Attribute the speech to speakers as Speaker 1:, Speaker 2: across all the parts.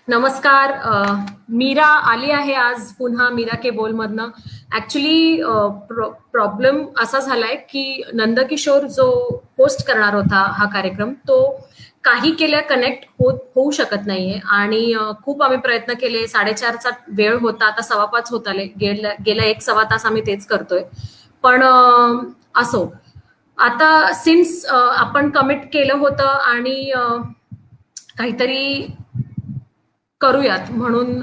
Speaker 1: नमस्कार. मीरा आली आहे आज पुन्हा मीरा के बोलमधनं. ऍक्च्युली प्रॉब्लेम असा झालाय की नंदकिशोर जो होस्ट करणार होता हा कार्यक्रम तो काही केल्या कनेक्ट होऊ शकत नाहीये आणि खूप आम्ही प्रयत्न केले. 4:30चा वेळ होता, आता 5:15 होत आले. गेल्या एक सव्वा तास आम्ही तेच करतोय. पण असो, आता सिन्स आपण कमिट केलं होतं आणि काहीतरी करूयात म्हणून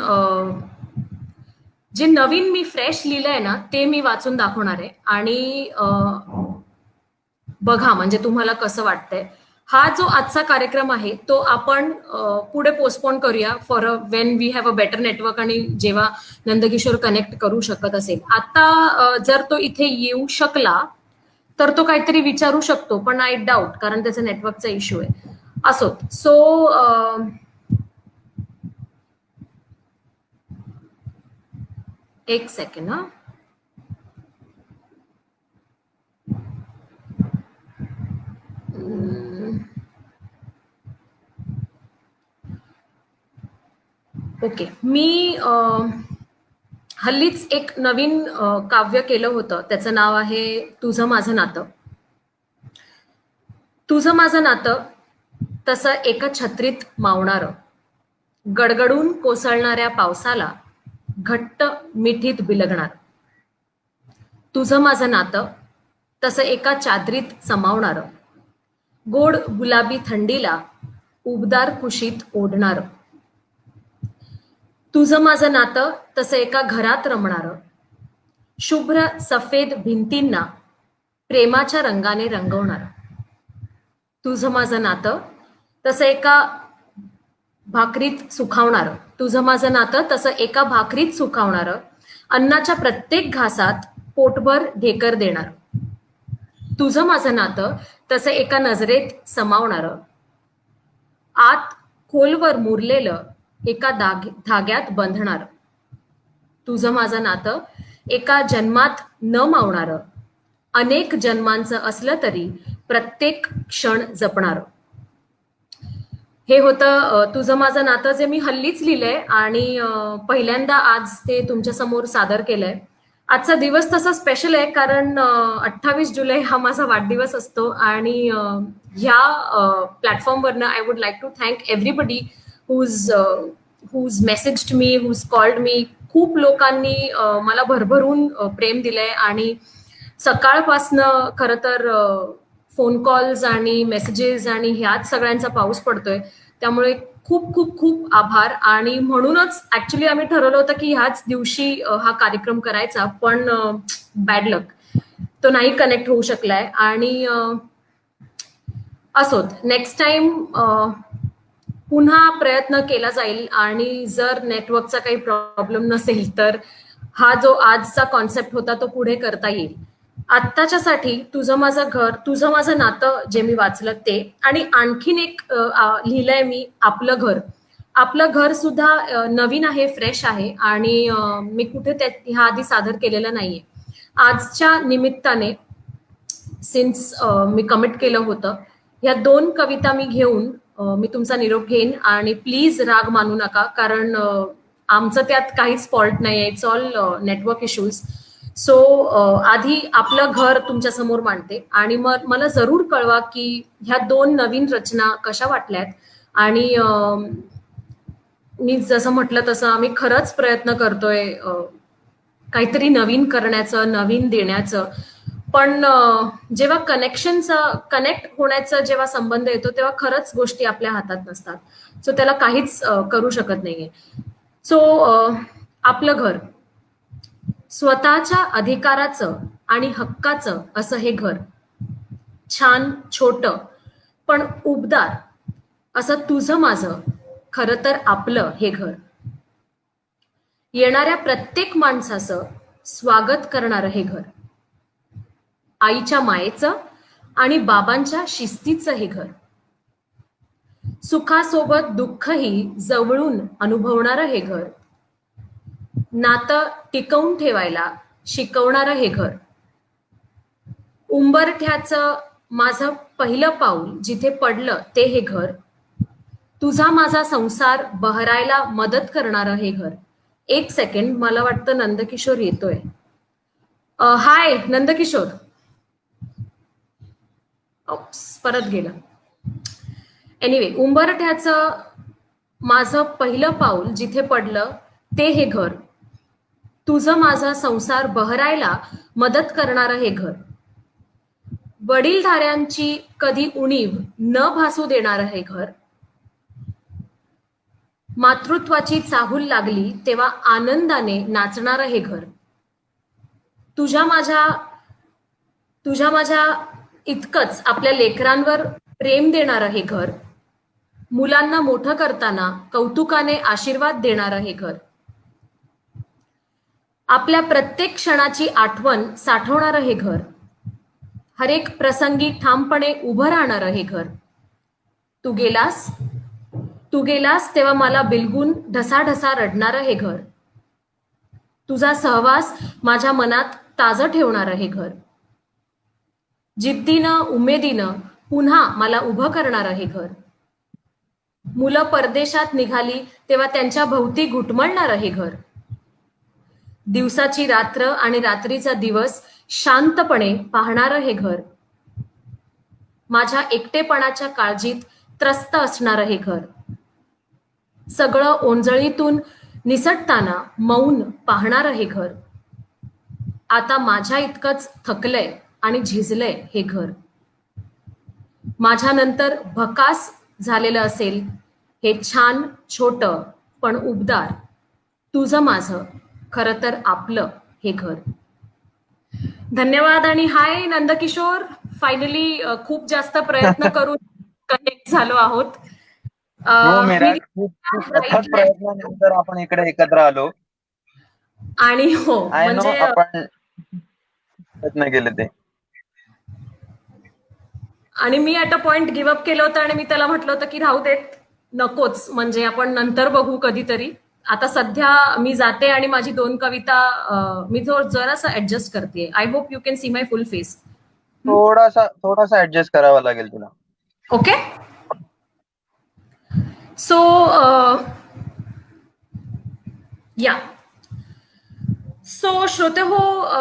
Speaker 1: जे नवीन मी फ्रेश लिहिलंय ना ते मी वाचून दाखवणार आहे आणि बघा म्हणजे तुम्हाला कसं वाटतंय. हा जो आजचा कार्यक्रम आहे तो आपण पुढे पोस्टपोन करूया for when we have a better network आणि जेव्हा नंदकिशोर कनेक्ट करू शकत असेल. आता जर तो इथे येऊ शकला तर तो काहीतरी विचारू शकतो, पण आय डाऊट, कारण त्याचा नेटवर्कचा इश्यू आहे. असो, सो एक सेकंड. हा, ओके. मी हल्लीच एक नवीन काव्य केलं होतं. त्याचं नाव आहे तुझं माझं नातं. तुझं माझं नातं तसं एका छत्रीत मावणारं, गडगडून कोसळणाऱ्या पावसाला घट्ट मिठीत बिलगणार. तुझं माझं नातं तसं एका चादरीत समावणारं, गोड गुलाबी थंडीला उबदार कुशीत ओढणारं. तुझं माझं नातं तसं एका घरात रमणारं, शुभ्र सफेद भिंतींना प्रेमाच्या रंगाने रंगवणारं. तुझं माझं नातं तसं एका भाकरीत सुखावणारं. तुझं माझं नातं तसं एका भाकरीत सुखावणारं, अन्नाच्या प्रत्येक घासात पोटभर ढेकर देणार. तुझं माझं नातं तसं एका नजरेत समावणारं, आत खोलवर मुरलेलं एका धाग्यात बंधणार. तुझं माझं नातं एका जन्मात न मावणारं, अनेक जन्मांचं असलं तरी प्रत्येक क्षण जपणार. हे होतं तुझं माझं नातं, जे मी हल्लीच लिहिलंय आणि पहिल्यांदा आज ते तुमच्या समोर सादर केलंय. आजचा दिवस तसा स्पेशल आहे कारण 28 जुलै हा माझा वाढदिवस असतो आणि ह्या प्लॅटफॉर्मवरनं I would like to thank everybody who's messaged me, who's called me. खूप लोकांनी मला भरभरून प्रेम दिलंय आणि सकाळपासनं खरं तर फोन कॉल्स आणि मेसेजेस आणि ह्याच सगळ्यांचा पाऊस पडतोय. त्यामुळे खूप खूप खूप आभार. आणि म्हणूनच ऍक्च्युली आम्ही ठरवलं होतं की ह्याच दिवशी हा कार्यक्रम करायचा, पण बॅड लक, तो नाही कनेक्ट होऊ शकलाय. आणि असोत, नेक्स्ट टाइम पुन्हा प्रयत्न केला जाईल आणि जर नेटवर्कचा काही प्रॉब्लेम नसेल तर हा जो आजचा कॉन्सेप्ट होता तो पुढे करता येईल. आत्ताच्यासाठी तुझं माझं घर, तुझं माझं नातं जे मी वाचलं ते, आणि आणखीन एक लिहिलंय मी, आपलं घर. आपलं घर सुद्धा नवीन आहे, फ्रेश आहे आणि मी कुठे ह्या आधी सादर केलेलं नाहीये. आजच्या निमित्ताने सिन्स मी कमिट केलं होतं, ह्या 2 कविता मी घेऊन मी तुमचा निरोप घेईन. आणि प्लीज राग मानू नका, कारण आमचं त्यात काहीच फॉल्ट नाहीये, it's all network issues. So आधी आपलं घर तुमच्या समोर मांडते आणि मग मला जरूर कळवा की ह्या 2 नवीन रचना कशा वाटल्यात. आणि मी जसं म्हटलं तसं आम्ही खरंच प्रयत्न करतोय काहीतरी नवीन करण्याचं, नवीन देण्याचं. पण जेव्हा कनेक्ट होण्याचा जेव्हा संबंध येतो तेव्हा खरंच गोष्टी आपल्या हातात नसतात. सो त्याला काहीच करू शकत नाहीये. सो आपलं घर, स्वतःच्या अधिकाराचं आणि हक्काचं असं हे घर, छान छोटं पण उबदार असं तुझं माझं, खरं तर आपलं हे घर. येणाऱ्या प्रत्येक माणसाचं स्वागत करणारं हे घर, आईच्या मायेचं आणि बाबांच्या शिस्तीचं हे घर, सुखासोबत दुःखही जवळून अनुभवणारं हे घर, नातं टिकवून ठेवायला शिकवणारं हे घर, उंबरठ्याचं माझं पहिलं पाऊल जिथे पडलं ते हे घर, तुझा माझा संसार बहरायला मदत करणारं हे घर. एक सेकंड, मला वाटतं नंदकिशोर येतोय. हाय नंदकिशोर. परत गेलं. एनिवे, उंबरठ्याचं माझं पहिलं पाऊल जिथे पडलं ते हे घर. तुझं माझा संसार बहरायला मदत करणारं हे घर. वडीलधाऱ्यांची कधी उणीव न भासू देणारं हे घर. मातृत्वाची चाहूल लागली तेव्हा आनंदाने नाचणारं हे घर. तुझ्या माझ्या इतकंच आपल्या लेकरांवर प्रेम देणारं हे घर. मुलांना मोठं करताना कौतुकाने आशीर्वाद देणारं हे घर. आपल्या प्रत्येक क्षणाची आठवण साठवणारं हे घर. हरेक प्रसंगी ठामपणे उभं राहणारं हे घर. तू गेलास तेव्हा मला बिलगून ढसाढसा रडणारं हे घर. तुझा सहवास माझ्या मनात ताजं ठेवणारं हे घर. जिद्दीनं उमेदीनं पुन्हा मला उभं करणारं हे घर. मुलं परदेशात निघाली तेव्हा त्यांच्या भोवती घुटमळणारं हे घर. दिवसाची रात्र आणि रात्रीचा दिवस शांतपणे पाहणारं हे घर. माझ्या एकटेपणाच्या काळजीत त्रस्त असणारं हे घर. सगळं ओंजळीतून निसटताना मौन पाहणारं हे घर. आता माझ्या इतकंच थकलंय आणि झिजलंय हे घर. माझ्यानंतर भकास झालेलं असेल हे छान छोटं पण उबदार तुझं माझं खरं तर आपलं हे घर. धन्यवाद आणि हाय नंदकिशोर. फायनली खूप जास्त प्रयत्न करून कनेक्ट झालो आहोत.
Speaker 2: हो मीरा,
Speaker 1: मी
Speaker 2: खूप खूप अथक प्रयत्नानंतर आपण इकडे एकत्र आलो.
Speaker 1: आणि हो
Speaker 2: आय नो
Speaker 1: म्हणजे
Speaker 2: आपण प्रयत्न केले ते.
Speaker 1: आणि मी ऍट अ पॉइंट गिव्हअप केलं होतं आणि मी त्याला म्हटलं होतं की राहू देत, नकोच, म्हणजे आपण नंतर बघू कधीतरी. आता सध्या मी जाते आणि माझी 2 कविता मी जरासं ऍडजस्ट करते. I hope you can see my full face.
Speaker 2: थोडासा ऍडजस्ट करावा लागेल तुला.
Speaker 1: ओके. सो या सो श्रोते हो,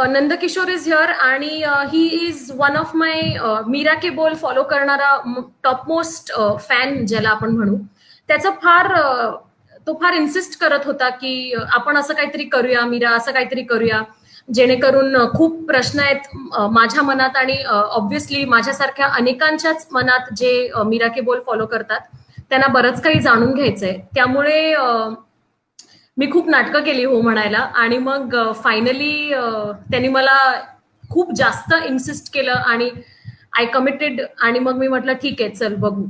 Speaker 1: नंदकिशोर इज हिअर आणि ही इज वन ऑफ माय मीरा के बोल फॉलो करणारा टॉप मोस्ट फॅन ज्याला आपण म्हणू. त्याचं तो फार इन्सिस्ट करत होता की आपण असं काहीतरी करूया मीरा, असं काहीतरी करूया जेणेकरून खूप प्रश्न आहेत माझ्या मनात आणि ऑब्व्हियसली माझ्यासारख्या अनेकांच्याच मनात जे मीरा के बोल फॉलो करतात त्यांना बरंच काही जाणून घ्यायचंय. त्यामुळे मी खूप नाटकं केली हो म्हणायला आणि मग फायनली त्यांनी मला खूप जास्त इन्सिस्ट केलं आणि आय कमिटेड आणि मग मी म्हटलं ठीक आहे चल बघू.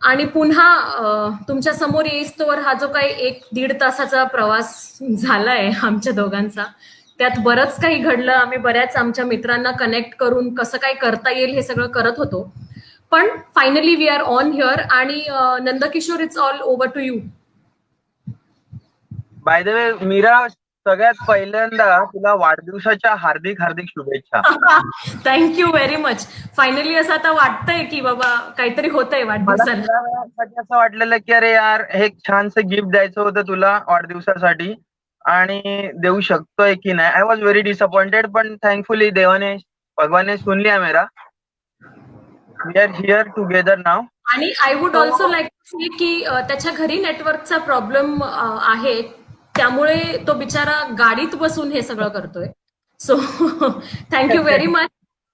Speaker 1: आणि पुन्हा तुमच्या समोर येईस्तोवर हा जो काही 1-1.5 तासाचा प्रवास झालाय आमच्या दोघांचा, त्यात बरंच काही घडलं. आम्ही बऱ्याच आमच्या मित्रांना कनेक्ट करून कसं काय करता येईल हे सगळं करत होतो. पण finally we are on here आणि Nandkishore it's all over to you.
Speaker 2: By the way Meera, सगळ्यात पहिल्यांदा तुला वाढदिवसाच्या हार्दिक हार्दिक शुभेच्छा.
Speaker 1: Thank you very much. फायनली असं आता वाटतंय की बाबा काहीतरी होतंय
Speaker 2: मला
Speaker 1: वाढदिवसाला.
Speaker 2: थोड्या वेळासाठी असं वाटलेलं की अरे यार, हे एक छानसं गिफ्ट द्यायचं होतं तुला वाढदिवसासाठी आणि देऊ शकतोय की नाही. आय वॉज व्हेरी डिसअपॉइंटेड, पण थँकफुली भगवानने सुन लिया मेरा. We are here together now.
Speaker 1: आणि I would also like to say की त्याच्या घरी नेटवर्कचा प्रॉब्लेम आहे, त्यामुळे तो बिचारा गाडीत बसून हे सगळं करतोय. So thank you very much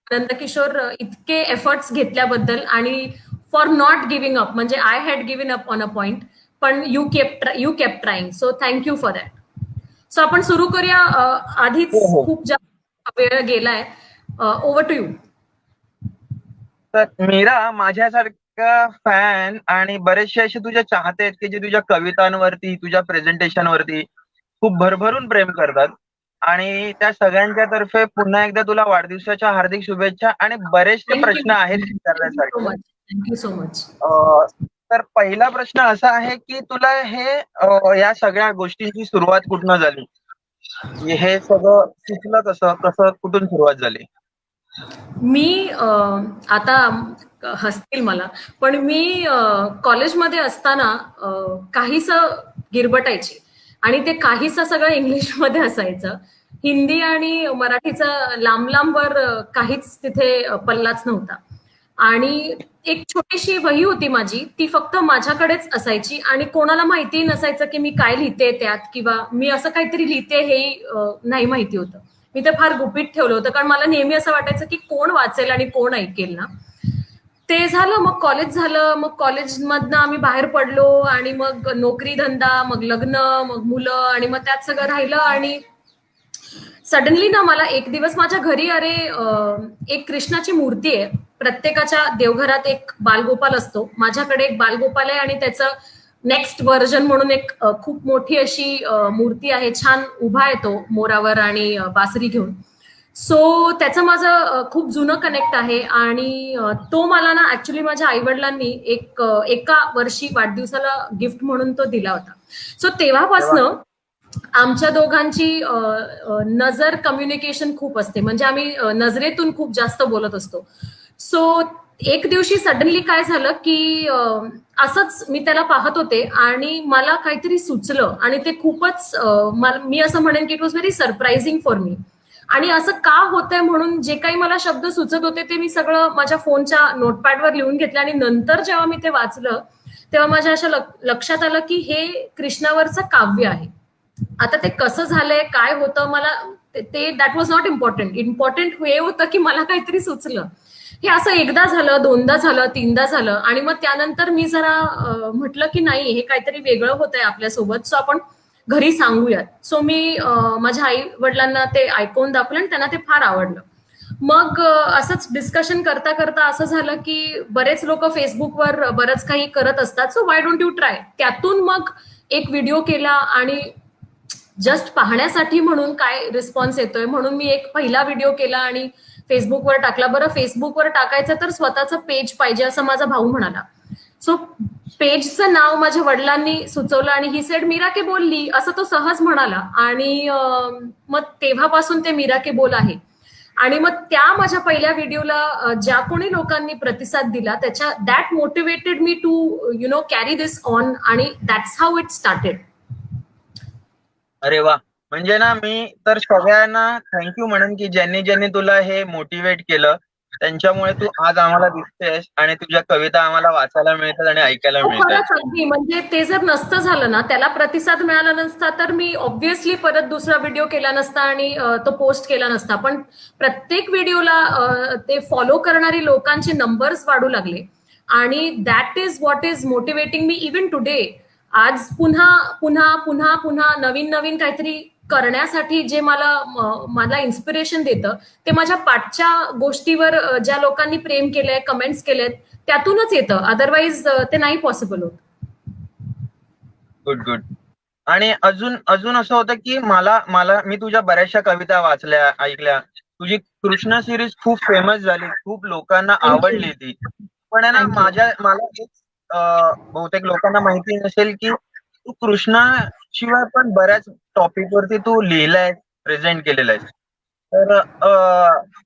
Speaker 1: Nandkishore, इतके एफर्ट्स घेतल्याबद्दल आणि फॉर नॉट गिव्हिंग अप. म्हणजे I had given up on a point, पण you kept trying. So thank you for that. So आपण सुरू करूया. आधीच
Speaker 2: हो हो.
Speaker 1: खूप जास्त वेळ गेलाय. Over to you.
Speaker 2: तर मीरा, माझ्यासारखा फॅन आणि बरेचसे असे तुझ्या चाहते आहेत की जे तुझ्या कवितांवरती, तुझ्या प्रेझेंटेशनवरती खूप भरभरून प्रेम करतात. आणि त्या सगळ्यांच्या तर्फे पुन्हा एकदा तुला वाढदिवसाच्या हार्दिक शुभेच्छा. आणि बरेचसे
Speaker 1: थँक्यू.
Speaker 2: प्रश्न आहेत
Speaker 1: थँक्यू सो
Speaker 2: विचारण्यासारखे.
Speaker 1: मच. Thank you so much.
Speaker 2: तर पहिला प्रश्न असा आहे की तुला या सगळ्या गोष्टींची सुरुवात कुठनं झाली? हे सगळं सुचलं कसं, कुठून सुरुवात झाली?
Speaker 1: मी आता हसतील मला, पण मी कॉलेजमध्ये असताना काहीसं गिरबटायची आणि ते काहीसं सगळं इंग्लिशमध्ये असायचं. हिंदी आणि मराठीचा लांब लांबवर काहीच तिथे पल्लाच नव्हता. आणि एक छोटीशी वही होती माझी, ती फक्त माझ्याकडेच असायची आणि कोणाला माहितीही नसायचं की मी काय लिहिते त्यात किंवा मी असं काहीतरी लिहिते हेही नाही माहिती होतं. मी ते फार गुपित ठेवलं होतं कारण मला नेहमी असं वाटायचं की कोण वाचेल आणि कोण ऐकेल ना. ते झालं, मग कॉलेज झालं, मग कॉलेजमधनं आम्ही बाहेर पडलो आणि मग नोकरी धंदा, मग लग्न, मग मुलं आणि मग त्यात सगळं राहिलं आणि सडनली ना मला एक दिवस माझ्या घरी अरे एक कृष्णाची मूर्ती आहे. प्रत्येकाच्या देवघरात एक बालगोपाल असतो. माझ्याकडे एक बालगोपाल आहे आणि त्याचं नेक्स्ट व्हर्जन म्हणून एक खूप मोठी अशी मूर्ती आहे. छान उभा आहे तो मोरावर आणि बासरी घेऊन. सो त्याचं माझं खूप जुनं कनेक्ट आहे आणि तो मला ना ऍक्च्युली माझ्या आईवडिलांनी एका वर्षी वाढदिवसाला गिफ्ट म्हणून तो दिला होता. सो
Speaker 2: तेव्हा
Speaker 1: तेव्हापासनं आमच्या दोघांची नजर कम्युनिकेशन खूप असते. म्हणजे आम्ही नजरेतून खूप जास्त बोलत असतो. सो एक दिवशी सडनली काय झालं की असंच मी त्याला पाहत होते आणि मला काहीतरी सुचलं आणि ते खूपच मी असं म्हणेन की it was very surprising for me. आणि असं का होतंय म्हणून जे काही मला शब्द सुचत होते ते मी सगळं माझ्या फोनच्या नोटपॅडवर लिहून घेतलं आणि नंतर जेव्हा मी ते वाचलं तेव्हा माझ्या अशा लक्षात आलं की हे कृष्णावरचं काव्य आहे. आता ते कसं झालंय काय होतं मला ते that was not important. Important हे होतं की मला काहीतरी सुचलं. हे असं एकदा झालं, दोनदा झालं, तीनदा झालं आणि मग त्यानंतर मी जरा म्हटलं की नाही हे काहीतरी वेगळं होतंय आपल्यासोबत, सो आपण घरी सांगूयात. सो मी माझ्या आई वडिलांना ते ऐकून दाखवलं आणि त्यांना ते फार आवडलं. मग असंच डिस्कशन करता करता असं झालं की बरेच लोक फेसबुकवर बरंच काही करत असतात, so why don't you try. त्यातून मग एक व्हिडिओ केला आणि जस्ट पाहण्यासाठी म्हणून काय रिस्पॉन्स येतोय म्हणून मी एक पहिला व्हिडिओ केला आणि फेसबुकवर टाकला. बरं, फेसबुकवर टाकायचं तर स्वतःचं पेज पाहिजे असं माझा भाऊ म्हणाला. सो पेजचं नाव माझ्या वडिलांनी सुचवलं आणि ही सेड मीरा के बोलली असं तो सहज म्हणाला आणि मग तेव्हापासून ते मीरा के बोल आहे. आणि मग त्या माझ्या पहिल्या व्हिडिओला ज्या कोणी लोकांनी प्रतिसाद दिला त्याच्या that motivated me to carry this on आणि दॅट्स हाऊ इट स्टार्टेड.
Speaker 2: अरे वा. म्हणजे ना मी तर सगळ्यांना थँक्यू म्हणेन की ज्यांनी ज्यांनी तुला हे मोटिवेट केलं त्यांच्यामुळे तू आज आम्हाला दिसतेस आणि तुझ्या कविता आम्हाला वाचायला मिळतात आणि ऐकायला
Speaker 1: हो,
Speaker 2: मिळतात.
Speaker 1: खरंच अगदी. म्हणजे ते जर नसतं झालं ना, त्याला प्रतिसाद मिळाला नसता, तर मी ऑब्व्हियसली परत दुसरा व्हिडिओ केला नसता आणि तो पोस्ट केला नसता. पण प्रत्येक व्हिडिओला ते फॉलो करणारी लोकांचे नंबर्स वाढू लागले आणि that is what is motivating me even today. आज पुन्हा पुन्हा पुन्हा पुन्हा नवीन नवीन काहीतरी करण्यासाठी जे मला इन्स्पिरेशन देतं ते माझ्या पाठच्या गोष्टीवर ज्या लोकांनी प्रेम केलंय, कमेंट्स केलेत त्यातूनच येतं. अदरवाईज ते नाही पॉसिबल होत.
Speaker 2: Good good. आणि अजून अजून असं होतं की मला मला मी तुझ्या बऱ्याचशा कविता वाचल्या ऐकल्या. तुझी कृष्ण सिरीज खूप फेमस झाली, खूप लोकांना
Speaker 1: थँक्यू.
Speaker 2: आवडली ती. पण आहे ना
Speaker 1: थँक्यू.
Speaker 2: मला एक बहुतेक लोकांना माहिती नसेल की तू कृष्णा पण बऱ्याच टॉपिक वरती तू लिहिलाय, प्रेझेंट केलेला आहेस. तर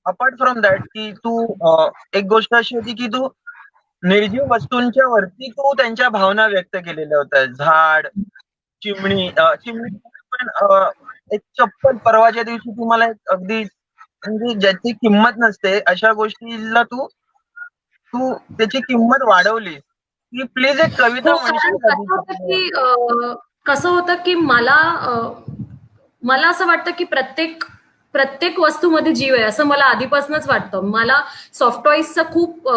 Speaker 2: अपार्ट फ्रॉम दॅट की तू एक गोष्ट अशी होती की तू निर्जीव वस्तूंच्या वरती तू त्यांच्या भावना व्यक्त केलेल्या होत्या. झाड, चिमणी पण एक चप्पल परवाच्या दिवशी तू मला एक अगदी म्हणजे ज्याची किंमत नसते अशा गोष्टीला तू तू त्याची किंमत वाढवली की प्लीज एक
Speaker 1: हो,
Speaker 2: कविता
Speaker 1: कारण
Speaker 2: म्हणशील का
Speaker 1: कसं होतं
Speaker 2: ती?
Speaker 1: की कसं होतं की मला असं वाटतं की प्रत्येक प्रत्येक वस्तूमध्ये जीव आहे असं मला आधीपासूनच वाटतं. मला सॉफ्ट टॉईजचा खूप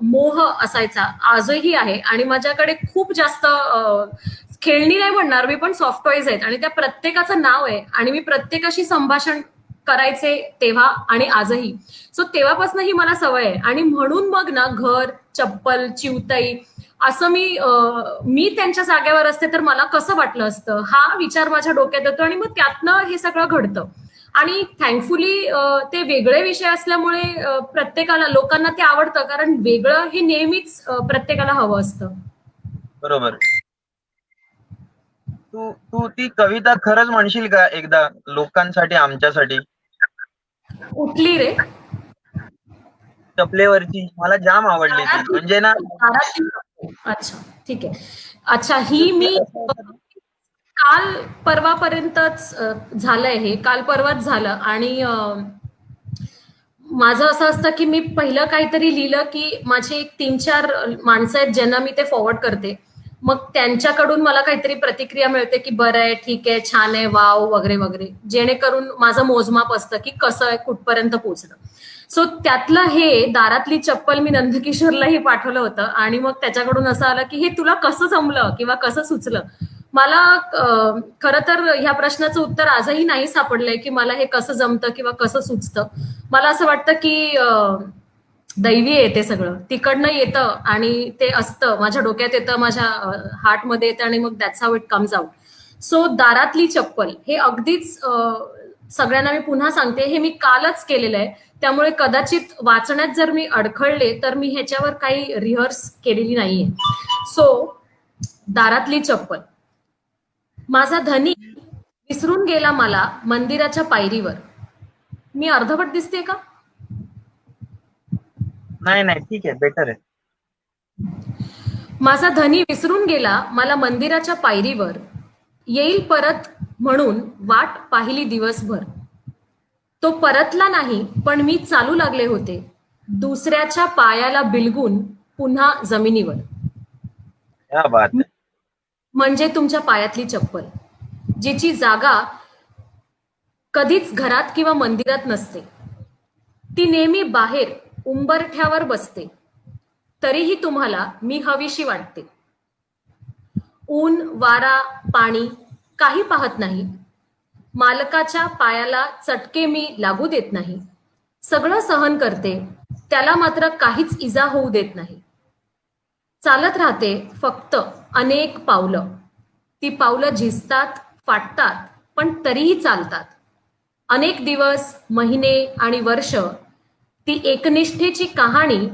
Speaker 1: मोह असायचा, आजही आहे आणि माझ्याकडे खूप जास्त खेळणी नाही म्हणणार मी, पण सॉफ्ट टॉईज आहेत आणि त्या प्रत्येकाचं नाव आहे आणि मी प्रत्येकाशी संभाषण करायचे तेव्हा आणि आजही. सो तेव्हापासून ही मला सवय आहे आणि म्हणून मग ना घर, चप्पल, चिवताई असं मी त्यांच्या जागेवर असते तर मला कसं वाटलं असतं हा विचार माझ्या डोक्यात येतो आणि मग त्यातनं हे सगळं घडतं. आणि थँकफुली ते वेगळे विषय असल्यामुळे प्रत्येकाला लोकांना ते आवडतं कारण वेगळं हे नेहमीच प्रत्येकाला हवं असतं.
Speaker 2: बरोबर. तू तू ती कविता खरंच म्हणशील का एकदा लोकांसाठी, आमच्यासाठी?
Speaker 1: उठली रे.
Speaker 2: चपलेवरची मला जाम आवडली ती. म्हणजे ना
Speaker 1: दारातली चप्पल. अच्छा, ठीक आहे. अच्छा, ही मी काल परवापर्यंतच झालंय, हे काल परवाच झालं. आणि माझं असं असतं की मी पहिलं काहीतरी लिहिलं की माझे एक 3-4 माणसं आहेत ज्यांना मी ते फॉरवर्ड करते. मग त्यांच्याकडून मला काहीतरी प्रतिक्रिया मिळते की बरं आहे, ठीक आहे, छान आहे, वाव वगैरे वगैरे, जेणेकरून माझं मोजमाप असतं की कसं आहे, कुठपर्यंत पोहोचलं. सो त्यातलं हे दारातली चप्पल मी नंदकिशोरलाही पाठवलं होतं आणि मग त्याच्याकडून असं आलं की हे तुला कसं जमलं किंवा कसं सुचलं. मला खरं तर ह्या प्रश्नाचं उत्तर आजही नाही सापडलंय की मला हे कसं जमतं किंवा कसं सुचतं. मला असं वाटतं की दैवी आहे ते सगळं, तिकडनं येतं आणि ते असतं, माझ्या डोक्यात येतं, माझ्या हार्टमध्ये येतं आणि मग that's how it comes out. So दारातली चप्पल हे अगदीच सगळ्यांना मी पुन्हा सांगते, हे मी कालच केलेलं आहे. त्यामुळे कदाचित वाचण्यात जर मी अडखळले तर मी ह्याच्यावर काही रिहर्स केलेली नाहीये. सो दारातली चप्पल. माझा धनी विसरून गेला मला मंदिराच्या पायरीवर. मी अर्धवट दिसते का?
Speaker 2: नाही नाही, ठीक आहे, बेटर आहे.
Speaker 1: माझा धनी विसरून गेला मला मंदिराच्या पायरीवर, येईल परत म्हणून वाट पाहिली दिवसभर. तो परतला नाही पण मी चालू लागले होते दुसऱ्याच्या पायाला बिलगून पुन्हा जमिनीवर.
Speaker 2: क्या बात आहे.
Speaker 1: म्हणजे तुमच्या पायातली चप्पल, जिची जागा कधीच घरात किंवा मंदिरात नसते. ती नेहमी बाहेर उंबरठ्यावर बसते, तरीही तुम्हाला मी हवीशी वाटते. ऊन, वारा, पाणी काही पाहत नाही. मालकाच्या पायाला चटके मी लागू देत नाही. सगळं सहन करते, त्याला मात्र काहीच इजा होऊ देत नाही. चालत राहते फक्त अनेक पावलं. ती पावलं झिजतात, फाटतात, पण तरीही चालतात. अनेक दिवस, महिने आणि वर्ष ती एकनिष्ठेची कहाणी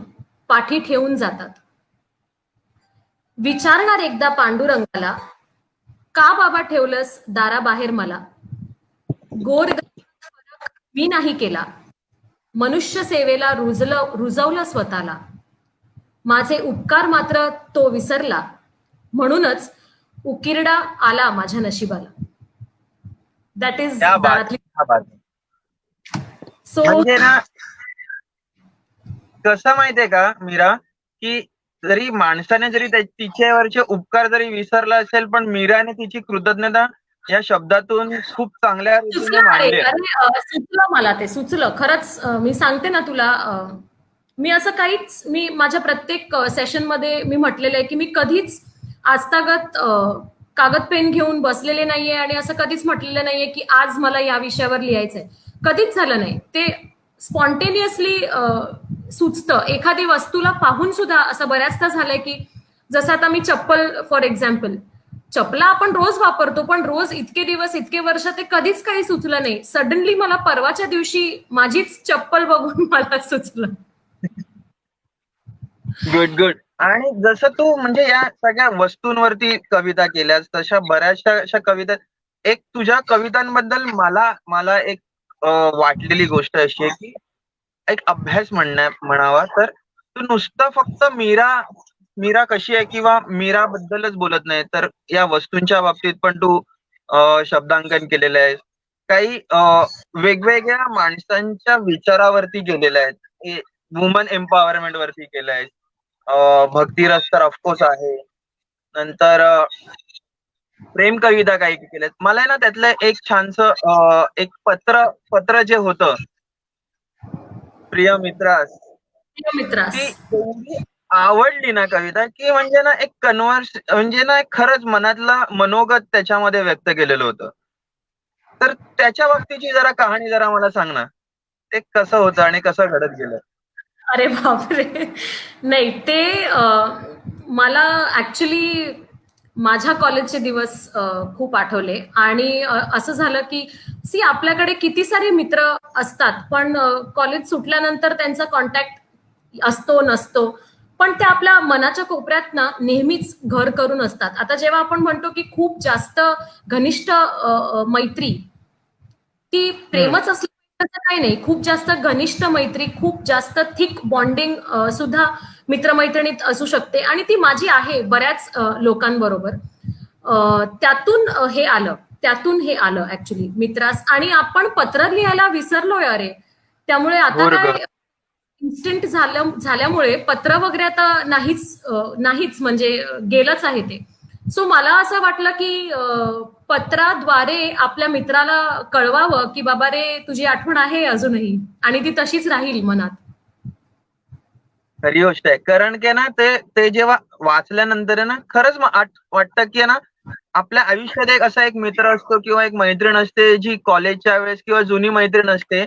Speaker 1: पाठी ठेवून जातात. विचारणार एकदा पांडुरंगाला, का बाबा ठेवलंस दाराबाहेर मला? गोर फरक मी नाही केला, मनुष्य सेवेला रुजवलं स्वतःला. माझे उपकार मात्र तो विसरला, म्हणूनच उकिरडा आला माझ्या नशिबाला. दॅट इज
Speaker 2: क्या बात
Speaker 1: दारातली.
Speaker 2: क्या बात आहे.
Speaker 1: सो
Speaker 2: म्हणजे ना कसं माहितीये का मीरा, की जरी माणसाने जरी तिच्यावरचे उपकार जरी विसरला असेल, पण मीराने तिची कृतज्ञता या शब्दातून खूप चांगल्या रीतीने
Speaker 1: सुचलं
Speaker 2: मांडली आहे.
Speaker 1: अरे सुचलं मला, ते सुचलं खरंच. मी सांगते ना तुला, मी असं काहीच, मी माझ्या प्रत्येक सेशन मध्ये मी म्हटलेलं आहे की मी कधीच आजतागत कागद पेन घेऊन बसलेले नाहीये आणि असं कधीच म्हटलेलं नाहीये की आज मला या विषयावर लिहायचंय. कधीच झालं नाही ते. स्पॉन्टेनियसली सुचतं. एखादी वस्तूला पाहून सुद्धा असं बऱ्याचदा झालंय की जसं आता मी चप्पल फॉर एक्झाम्पल, चपला आपण रोज वापरतो, पण रोज इतके दिवस इतके वर्ष ते कधीच काही सुचलं नाही. सडनली मला परवाच्या दिवशी माझीच चप्पल बघून मला सुचलं.
Speaker 2: Good good. आणि जसं तू म्हणजे या सगळ्या वस्तूंवरती कविता केल्यास, तशा बऱ्याचशा अशा कविता, एक तुझ्या कवितांबद्दल मला मला एक वाटलेली गोष्ट अशी आहे की एक अभ्यास म्हणावा तर तू नुसतं फक्त मीरा मीरा कशी आहे किंवा मीरा बद्दलच बोलत नाही, तर या वस्तूंच्या बाबतीत पण तू शब्दांकन केलेलं आहे. काही वेगवेगळ्या माणसांच्या विचारावरती केलेलं आहे. वुमन एम्पॉवरमेंट वरती केलंय. भक्तिरस तर ऑफकोर्स आहे. नंतर प्रेम कविता काही केल्यात. मला आहे ना त्यातलं एक छानस एक पत्र पत्र जे होतं, प्रिय मित्रास,
Speaker 1: मित्रास.
Speaker 2: ती एवढी आवडली ना कविता की म्हणजे ना एक म्हणजे ना एक खरंच मनातला मनोगत त्याच्यामध्ये व्यक्त केलेलं होतं. तर त्याच्या बाबतीची जरा कहाणी जरा मला सांग ना, ते कसं होतं आणि कसं घडत गेलं.
Speaker 1: अरे बापरे. नाही ते मला ऍक्च्युली माझ्या कॉलेजचे दिवस खूप आठवले. आणि असं झालं की आपल्याकडे किती सारे मित्र असतात, पण कॉलेज सुटल्यानंतर त्यांचा कॉन्टॅक्ट असतो नसतो, पण ते आपल्या मनाच्या कोपऱ्यात ना नेहमीच घर करून असतात. आता जेव्हा आपण म्हणतो की खूप जास्त घनिष्ठ मैत्री, ती प्रेमच असली तसं काही नाही. खूप जास्त घनिष्ठ मैत्री, खूप जास्त थिक बॉन्डिंग सुद्धा मित्रमैत्रिणीत असू शकते आणि ती माझी आहे बऱ्याच लोकांबरोबर. त्यातून हे आलं ऍक्च्युली मित्रास. आणि आपण पत्र लिहायला विसरलोय अरे. त्यामुळे आता
Speaker 2: गुड.
Speaker 1: काय इन्स्टंट झाल्यामुळे पत्र वगैरे आता नाहीच म्हणजे गेलंच आहे ते. सो मला असं वाटलं की पत्राद्वारे आपल्या मित्राला कळवावं की बाबा रे तुझी आठवण आहे अजूनही आणि ती तशीच राहील मनात.
Speaker 2: खरी गोष्ट आहे. कारण की ना ते जेव्हा वाचल्यानंतर आहे ना खरंच वाटतं की ना आपल्या आयुष्यात असा एक मित्र असतो किंवा एक मैत्रीण असते जी कॉलेजच्या वेळेस किंवा जुनी मैत्रीण असते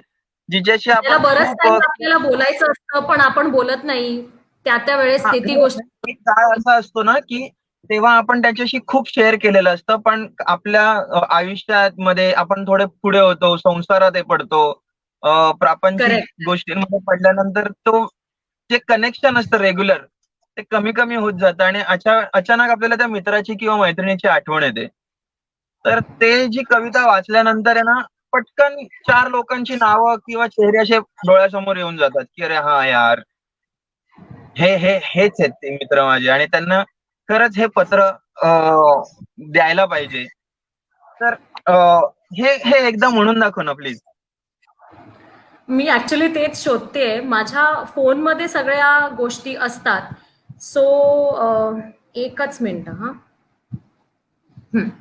Speaker 2: जिच्याशी
Speaker 1: त्याला
Speaker 2: आपण
Speaker 1: बरंच
Speaker 2: खूप
Speaker 1: टाइम आपल्याला बोलायचं असतं पण आपण बोलत नाही. त्या वेळेस ती गोष्ट.
Speaker 2: एक काळ असा असतो ना की तेव्हा आपण त्याच्याशी खूप शेअर केलेलं असतं पण आपल्या आयुष्यात मध्ये आपण थोडे पुढे होतो, संसारात पडतो, प्रापंचिक
Speaker 1: करेक्ट.
Speaker 2: गोष्टींमध्ये पडल्यानंतर तो जे कनेक्शन असतं रेग्युलर ते कमी कमी होत जातं आणि अचानक आपल्याला त्या मित्राची किंवा मैत्रिणीची आठवण येते. तर ते जी कविता वाचल्यानंतर आहे ना पटकन 4 लोकांची नावं किंवा चेहरे असे डोळ्यासमोर येऊन जातात की अरे हा यार, हेच आहेत ते मित्र माझे आणि त्यांना खरंच हे पत्र द्यायला पाहिजे. तर हे हे एकदा म्हणून दाखव ना प्लीज.
Speaker 1: मी ऍक्च्युली तेच शोधतेय. माझ्या फोनमध्ये सगळ्या गोष्टी असतात. सो एकच मिनिट हा.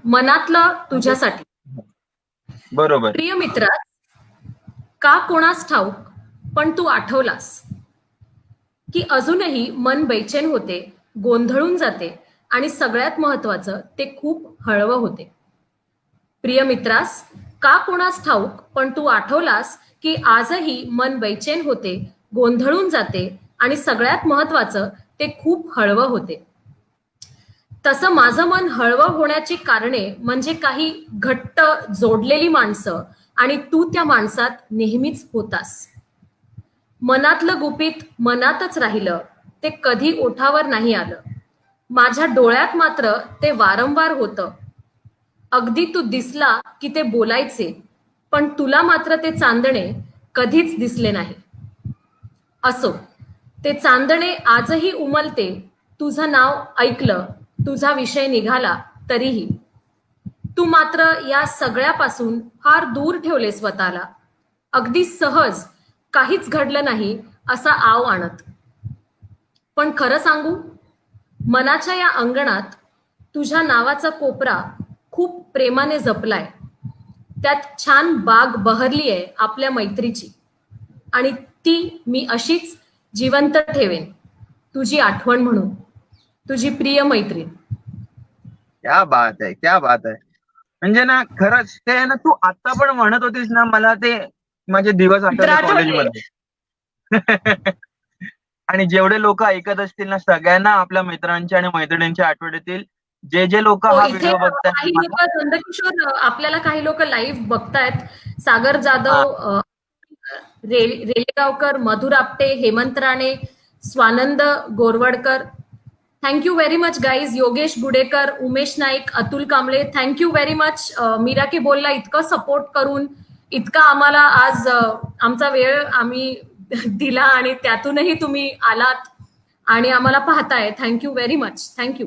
Speaker 1: मनातलं
Speaker 2: म्हणजे
Speaker 1: तुझ्यासाठी.
Speaker 2: बरोबर.
Speaker 1: प्रिय मित्रा, का कोणास ठाऊक पण तू आठवलास की अजूनही मन बेचैन होते, गोंधळून जाते आणि सगळ्यात महत्वाचं ते खूप हळवं होते. प्रिय मित्रास, का कोणास ठाऊक पण तू आठवलास की आजही मन बेचैन होते, गोंधळून जाते आणि सगळ्यात महत्वाचं ते खूप हळवं होते. तसं माझं मन हळवं होण्याची कारणे म्हणजे काही घट्ट जोडलेली माणसं आणि तू त्या माणसात नेहमीच होतास. मनातलं गुपित मनातच राहिलं, ते कधी ओठावर नाही आलं. माझ्या डोळ्यात मात्र ते वारंवार होतं. अगदी तू दिसला की ते बोलायचे, पण तुला मात्र ते चांदणे कधीच दिसले नाही. असो, ते चांदणे आजही उमलते. तुझं नाव ऐकलं, तुझा विषय निघाला तरीही. तू मात्र या सगळ्यापासून फार दूर ठेवले स्वतःला. अगदी सहज काहीच घडलं नाही असा आव आणत. पण खरं सांगू, मनाच्या या अंगणात तुझ्या नावाचा कोपरा खूप प्रेमाने जपलाय. त्यात छान बाग बहरली आहे आपल्या मैत्रीची आणि ती मी अशीच जिवंत ठेवेन तुझी आठवण म्हणून. तुझी प्रिय मैत्रीण.
Speaker 2: क्या बात आहे, क्या बात आहे. म्हणजे ना खरंच ते आहे ना तू आता पण म्हणत होतीस ना मला ते माझे दिवस
Speaker 1: तर
Speaker 2: आठवले
Speaker 1: आठवले.
Speaker 2: कॉलेजमध्ये. आणि जेवढे लोक ऐकत असतील ना सगळ्यांना आपल्या मित्रांची आणि मैत्रिणींची आठवण येतील. जे जे लोक
Speaker 1: हो,
Speaker 2: हा
Speaker 1: इथे
Speaker 2: व्हिडिओ बघतायत
Speaker 1: काही
Speaker 2: मला.
Speaker 1: लोक नंदकिशोर आपल्याला काही लोक लाईव्ह बघतायत. सागर
Speaker 2: हा.
Speaker 1: Jadhav, Relegaonkar, Madhur Apte, Hemant Rane, Swanand Goravadkar. Thank you very much guys. Yogesh Gudekar, Umesh Naik, Atul Kamble, thank you very much. Meera Ke बोलला इतकं सपोर्ट करून, इतका आम्हाला आज आमचा वेळ आम्ही दिला आणि त्यातूनही तुम्ही आलात आणि आम्हाला पाहताय. Thank you very much. थँक्यू.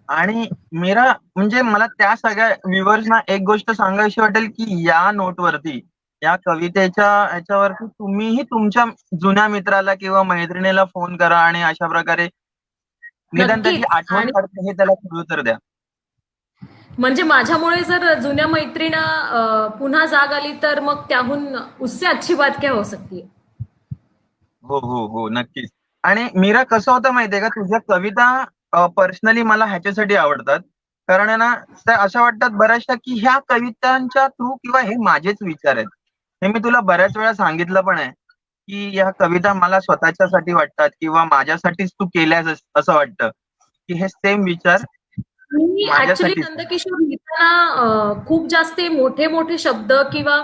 Speaker 2: आणि मीरा म्हणजे मला त्या सगळ्या व्ह्युअर्सना एक गोष्ट सांगायची वाटेल की या नोटवरती या कवितेच्या ह्याच्यावरती तुम्हीही तुमच्या जुन्या मित्राला किंवा मैत्रिणीला फोन करा आणि अशा प्रकारे निदान त्याची
Speaker 1: नक्कीच.
Speaker 2: आठवण
Speaker 1: आणि
Speaker 2: काढते हे त्याला तर द्या.
Speaker 1: म्हणजे माझ्यामुळे जर जुन्या मैत्रीण पुन्हा जाग आली तर मग त्याहून उससे अच्छी बात क्या हो सकती है.
Speaker 2: हो हो हो नक्कीच. आणि मीरा कसं होतं माहितीये का तुझ्या कविता पर्सनली मला ह्याच्यासाठी आवडतात. कारण आहे ना त्या असं वाटतात बऱ्याचशा की ह्या कवितांच्या थ्रू किंवा हे माझेच विचार आहेत. हे मी तुला बऱ्याच वेळा सांगितलं पण आहे की ह्या कविता मला स्वतःच्यासाठी वाटतात किंवा माझ्यासाठीच तू केल्यास असं वाटतं की हे सेम विचार
Speaker 1: मी ऍक्च्युली
Speaker 2: माझ्यासाठीच आहे.
Speaker 1: नंदकिशोर लिहिताना खूप जास्त मोठे मोठे शब्द किंवा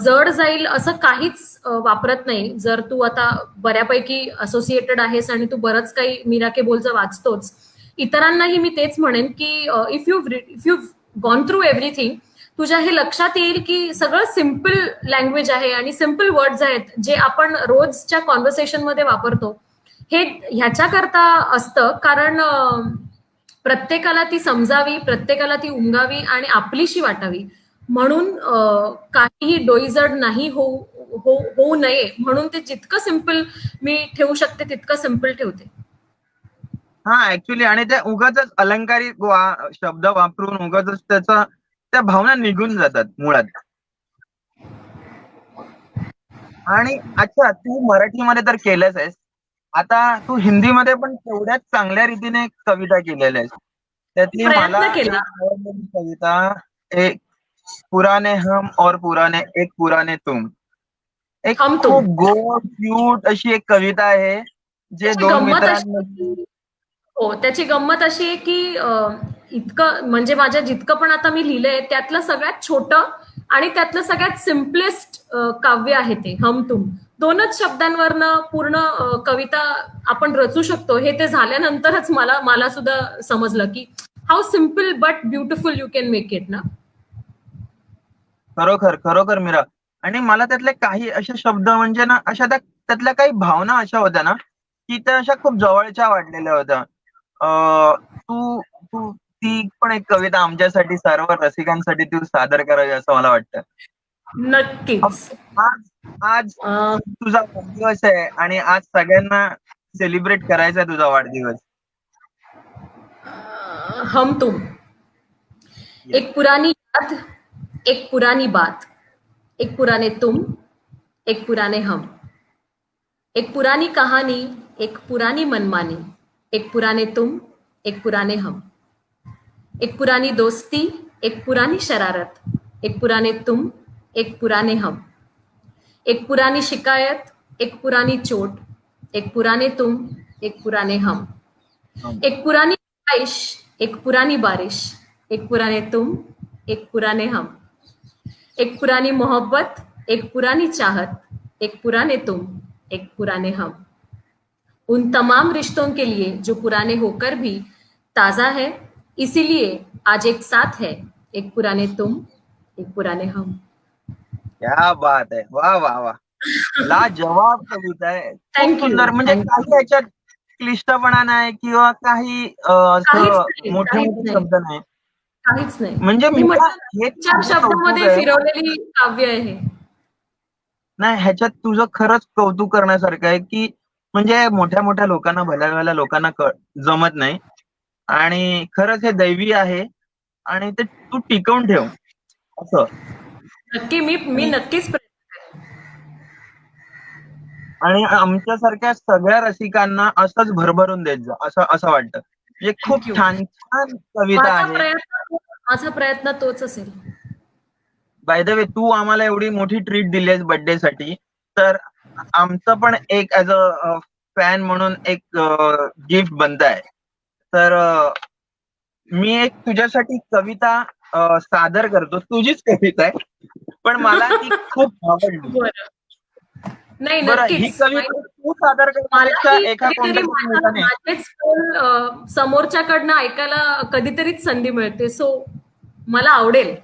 Speaker 1: जड जाईल असं काहीच वापरत नाही. जर तू आता बऱ्यापैकी असोसिएटेड आहेस आणि तू बरंच काही मीरा के बोलचं वाचतोच, इतरांनाही मी तेच म्हणेन की if you gone through everything तुझ्या हे लक्षात येईल की सगळं सिम्पल लँग्वेज आहे आणि सिम्पल वर्ड्स आहेत जे आपण रोजच्या कॉन्व्हर्सेशन मध्ये वापरतो. हे ह्याच्याकरता असतं कारण प्रत्येकाला ती समजावी, प्रत्येकाला ती उमगावी आणि आपलीशी वाटावी म्हणून काहीही डोईजड नाही होऊ नये म्हणून ते जितकं सिम्पल मी ठेवू शकते तितकं सिम्पल ठेवते.
Speaker 2: हा ऍक्च्युली, आणि त्या उगाच अलंकारिक शब्द वापरून उगाच त्याचा त्या भावना निघून जातात मुळात. आणि अच्छा, तू मराठीमध्ये तर केलंच आहेस, आता तू हिंदीमध्ये पण तेवढ्याच चांगल्या रीतीने कविता केलेल्या आहेस. त्यातली मला
Speaker 1: प्रयत्न
Speaker 2: एक
Speaker 1: केला.
Speaker 2: आवडलेली कविता, एक पुराने हम और पुराने एक पुराने तुम, एक
Speaker 1: हम तुम.
Speaker 2: खूप गोड क्यूट अशी एक कविता आहे, जे
Speaker 1: त्याची
Speaker 2: दोन
Speaker 1: गंमत
Speaker 2: मित्रांमध्ये.
Speaker 1: अशी हो, त्याची गंमत अशी आहे की इतकं म्हणजे माझ्या जितकं पण आता मी लिहिलंय त्यातलं सगळ्यात छोटं आणि त्यातलं सगळ्यात सिम्पलेस्ट काव्य आहे ते हम तुम. 2च शब्दांवरनं पूर्ण कविता आपण रचू शकतो हे ते झाल्यानंतरच मला सुद्धा समजलं की how simple but beautiful you can make it ना.
Speaker 2: खरोखर खरोखर मीरा. आणि मला त्यातले काही असे शब्द म्हणजे ना, अशा त्यातल्या काही भावना अशा होत्या ना, की त्या अशा खूप जवळच्या वाटलेल्या होत्या. तू तू ती पण एक कविता आमच्यासाठी, सर्व रसिकांसाठी तू सादर करावी असं मला वाटतं.
Speaker 1: नक्कीच.
Speaker 2: आज आज
Speaker 1: अं,
Speaker 2: तुझा वाढदिवस आहे आणि आज सगळ्यांना सेलिब्रेट करायचा आहे तुझा वाढदिवस.
Speaker 1: हम तुम. एक पुरानी याद, एक पुरानी बात, एक पुराने तुम, एक पुराने हम, एक पुरानी कहानी, एक पुरानी मनमानी, एक पुराने तुम, एक पुराने हम, एक पुरानी दोस्ती, एक पुरानी शरारत, एक पुराने तुम, एक पुराने हम, एक पुरानी शिकायत, एक पुरानी चोट, एक पुराने तुम, एक पुराने हम, एक पुरानी ख्वाहिश, एक पुरानी बारिश, एक पुराने तुम, एक पुराने हम, एक पुरानी मोहब्बत, एक पुरानी चाहत, एक पुराने तुम, एक पुराने हम, उन तमाम रिश्तों के लिए जो पुराने होकर भी ताजा है, इसीलिए आज एक साथ है, एक पुराने तुम, एक पुराने हम.
Speaker 2: क्या बात आहे, वा वा वा, लाजवाब कविता आहे, खूप
Speaker 1: थँक्यू.
Speaker 2: सुंदर. म्हणजे काही याच्यात क्लिष्टपणा नाही किंवा काही
Speaker 1: काहीच
Speaker 2: असं
Speaker 1: नाही,
Speaker 2: मोठे
Speaker 1: काहीच
Speaker 2: मोठे
Speaker 1: नाही,
Speaker 2: शब्द नाही.
Speaker 1: काहीच नाही.
Speaker 2: म्हणजे
Speaker 1: मी
Speaker 2: मला
Speaker 1: म्हटलं
Speaker 2: हे
Speaker 1: 4
Speaker 2: तुझं कौतुक
Speaker 1: शब्दामध्ये
Speaker 2: आहे.
Speaker 1: फिरवलेली काव्य आहे हे.
Speaker 2: नाही, ह्याच्यात तुझं खरंच कौतुक करण्यासारखं आहे, की म्हणजे मोठ्या मोठ्या लोकांना, भल्या भल्या लोकांना जमत नाही. आणि खरंच हे दैवी आहे आणि ते तू टिकवून ठेव असं.
Speaker 1: नक्की मी
Speaker 2: आणि
Speaker 1: नक्कीच प्रयत्न करेन.
Speaker 2: आणि आमच्यासारख्या सगळ्या रसिकांना असंच भरभरून देत जा, असं असं वाटतं. म्हणजे खूप
Speaker 1: थँक्यू.
Speaker 2: छान छान कविता
Speaker 1: माझा
Speaker 2: आहे.
Speaker 1: प्रयत्न माझा प्रयत्न तोच असेल.
Speaker 2: बाय द वे, तू आम्हाला एवढी मोठी ट्रीट दिली आहेस बर्थडे साठी, तर आमचं पण एक ऍज अ फॅन म्हणून एक गिफ्ट बनत आहे. तर मी एक तुझ्यासाठी कविता सादर करतो. तुझीच कविता आहे, पण मला ती खूप आवडली.
Speaker 1: बरं. नाही,
Speaker 2: बरं, ही
Speaker 1: नक्कीच.
Speaker 2: कविता तू सादर करण्यापेक्षा
Speaker 1: मलाही
Speaker 2: एका
Speaker 1: कधीतरी
Speaker 2: कोणत्या तरी मुलाने.
Speaker 1: माझेच बोल समोरच्याकडनं ऐकायला कधीतरीच संधी मिळते. सो मला आवडेल.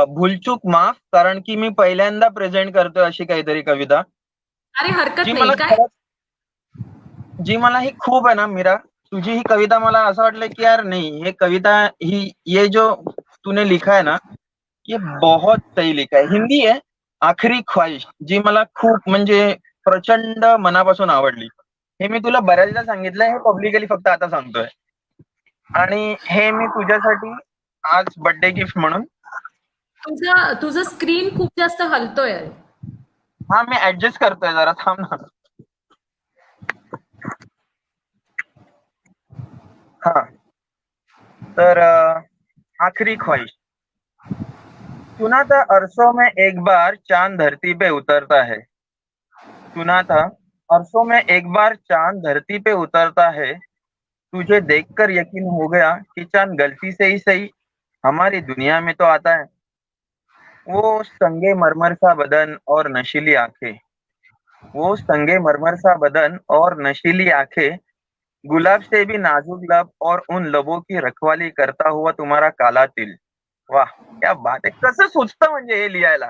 Speaker 2: भूलचूक माफ, कारण की मी पहिल्यांदा प्रेझेंट करतोय अशी काहीतरी कविता,
Speaker 1: अरे हरकत
Speaker 2: जी
Speaker 1: नाही.
Speaker 2: मला
Speaker 1: काय?
Speaker 2: खरंच, जी मला ही खूप आहे ना मीरा. तुझी ही कविता मला असं वाटलं की यार नहीं, ये कविता ही, ये जो तूने लिखा है ना, ये बहुत सही लिखा है. हिंदी आहे, आखरी ख्वाहिश, जी मला खूप म्हणजे प्रचंड मनापासून आवडली. हे मी तुला बऱ्याचदा सांगितलंय, हे पब्लिकली फक्त आता सांगतोय. आणि हे मी तुझ्यासाठी आज बर्थडे गिफ्ट म्हणून.
Speaker 1: तुझं स्क्रीन खूप जास्त हलतोय.
Speaker 2: हा, मी ऍडजस्ट करतोय, जरा थांब ना. हा, तर आखरी ख्वाहिश. सुना था अरसों में एक बार चांद धरती पे उतरता है. सुना था अरसों में एक बार चांद धरती पे उतरता है. तुझे देखकर यकीन हो गया कि चांद गलती से ही सही हमारी दुनिया में तो आता है. वो संगे मरमर सा बदन और नशीली आंखें, वो संगे मरमर सा बदन और नशीली आंखें, गुलाब से भी नाजुक लब और उन लबों की रखवाली करता हुआ तुम्हारा काला तिल. वा, क्या बात आहे. कसं सुचतं म्हणजे हे लिहायला.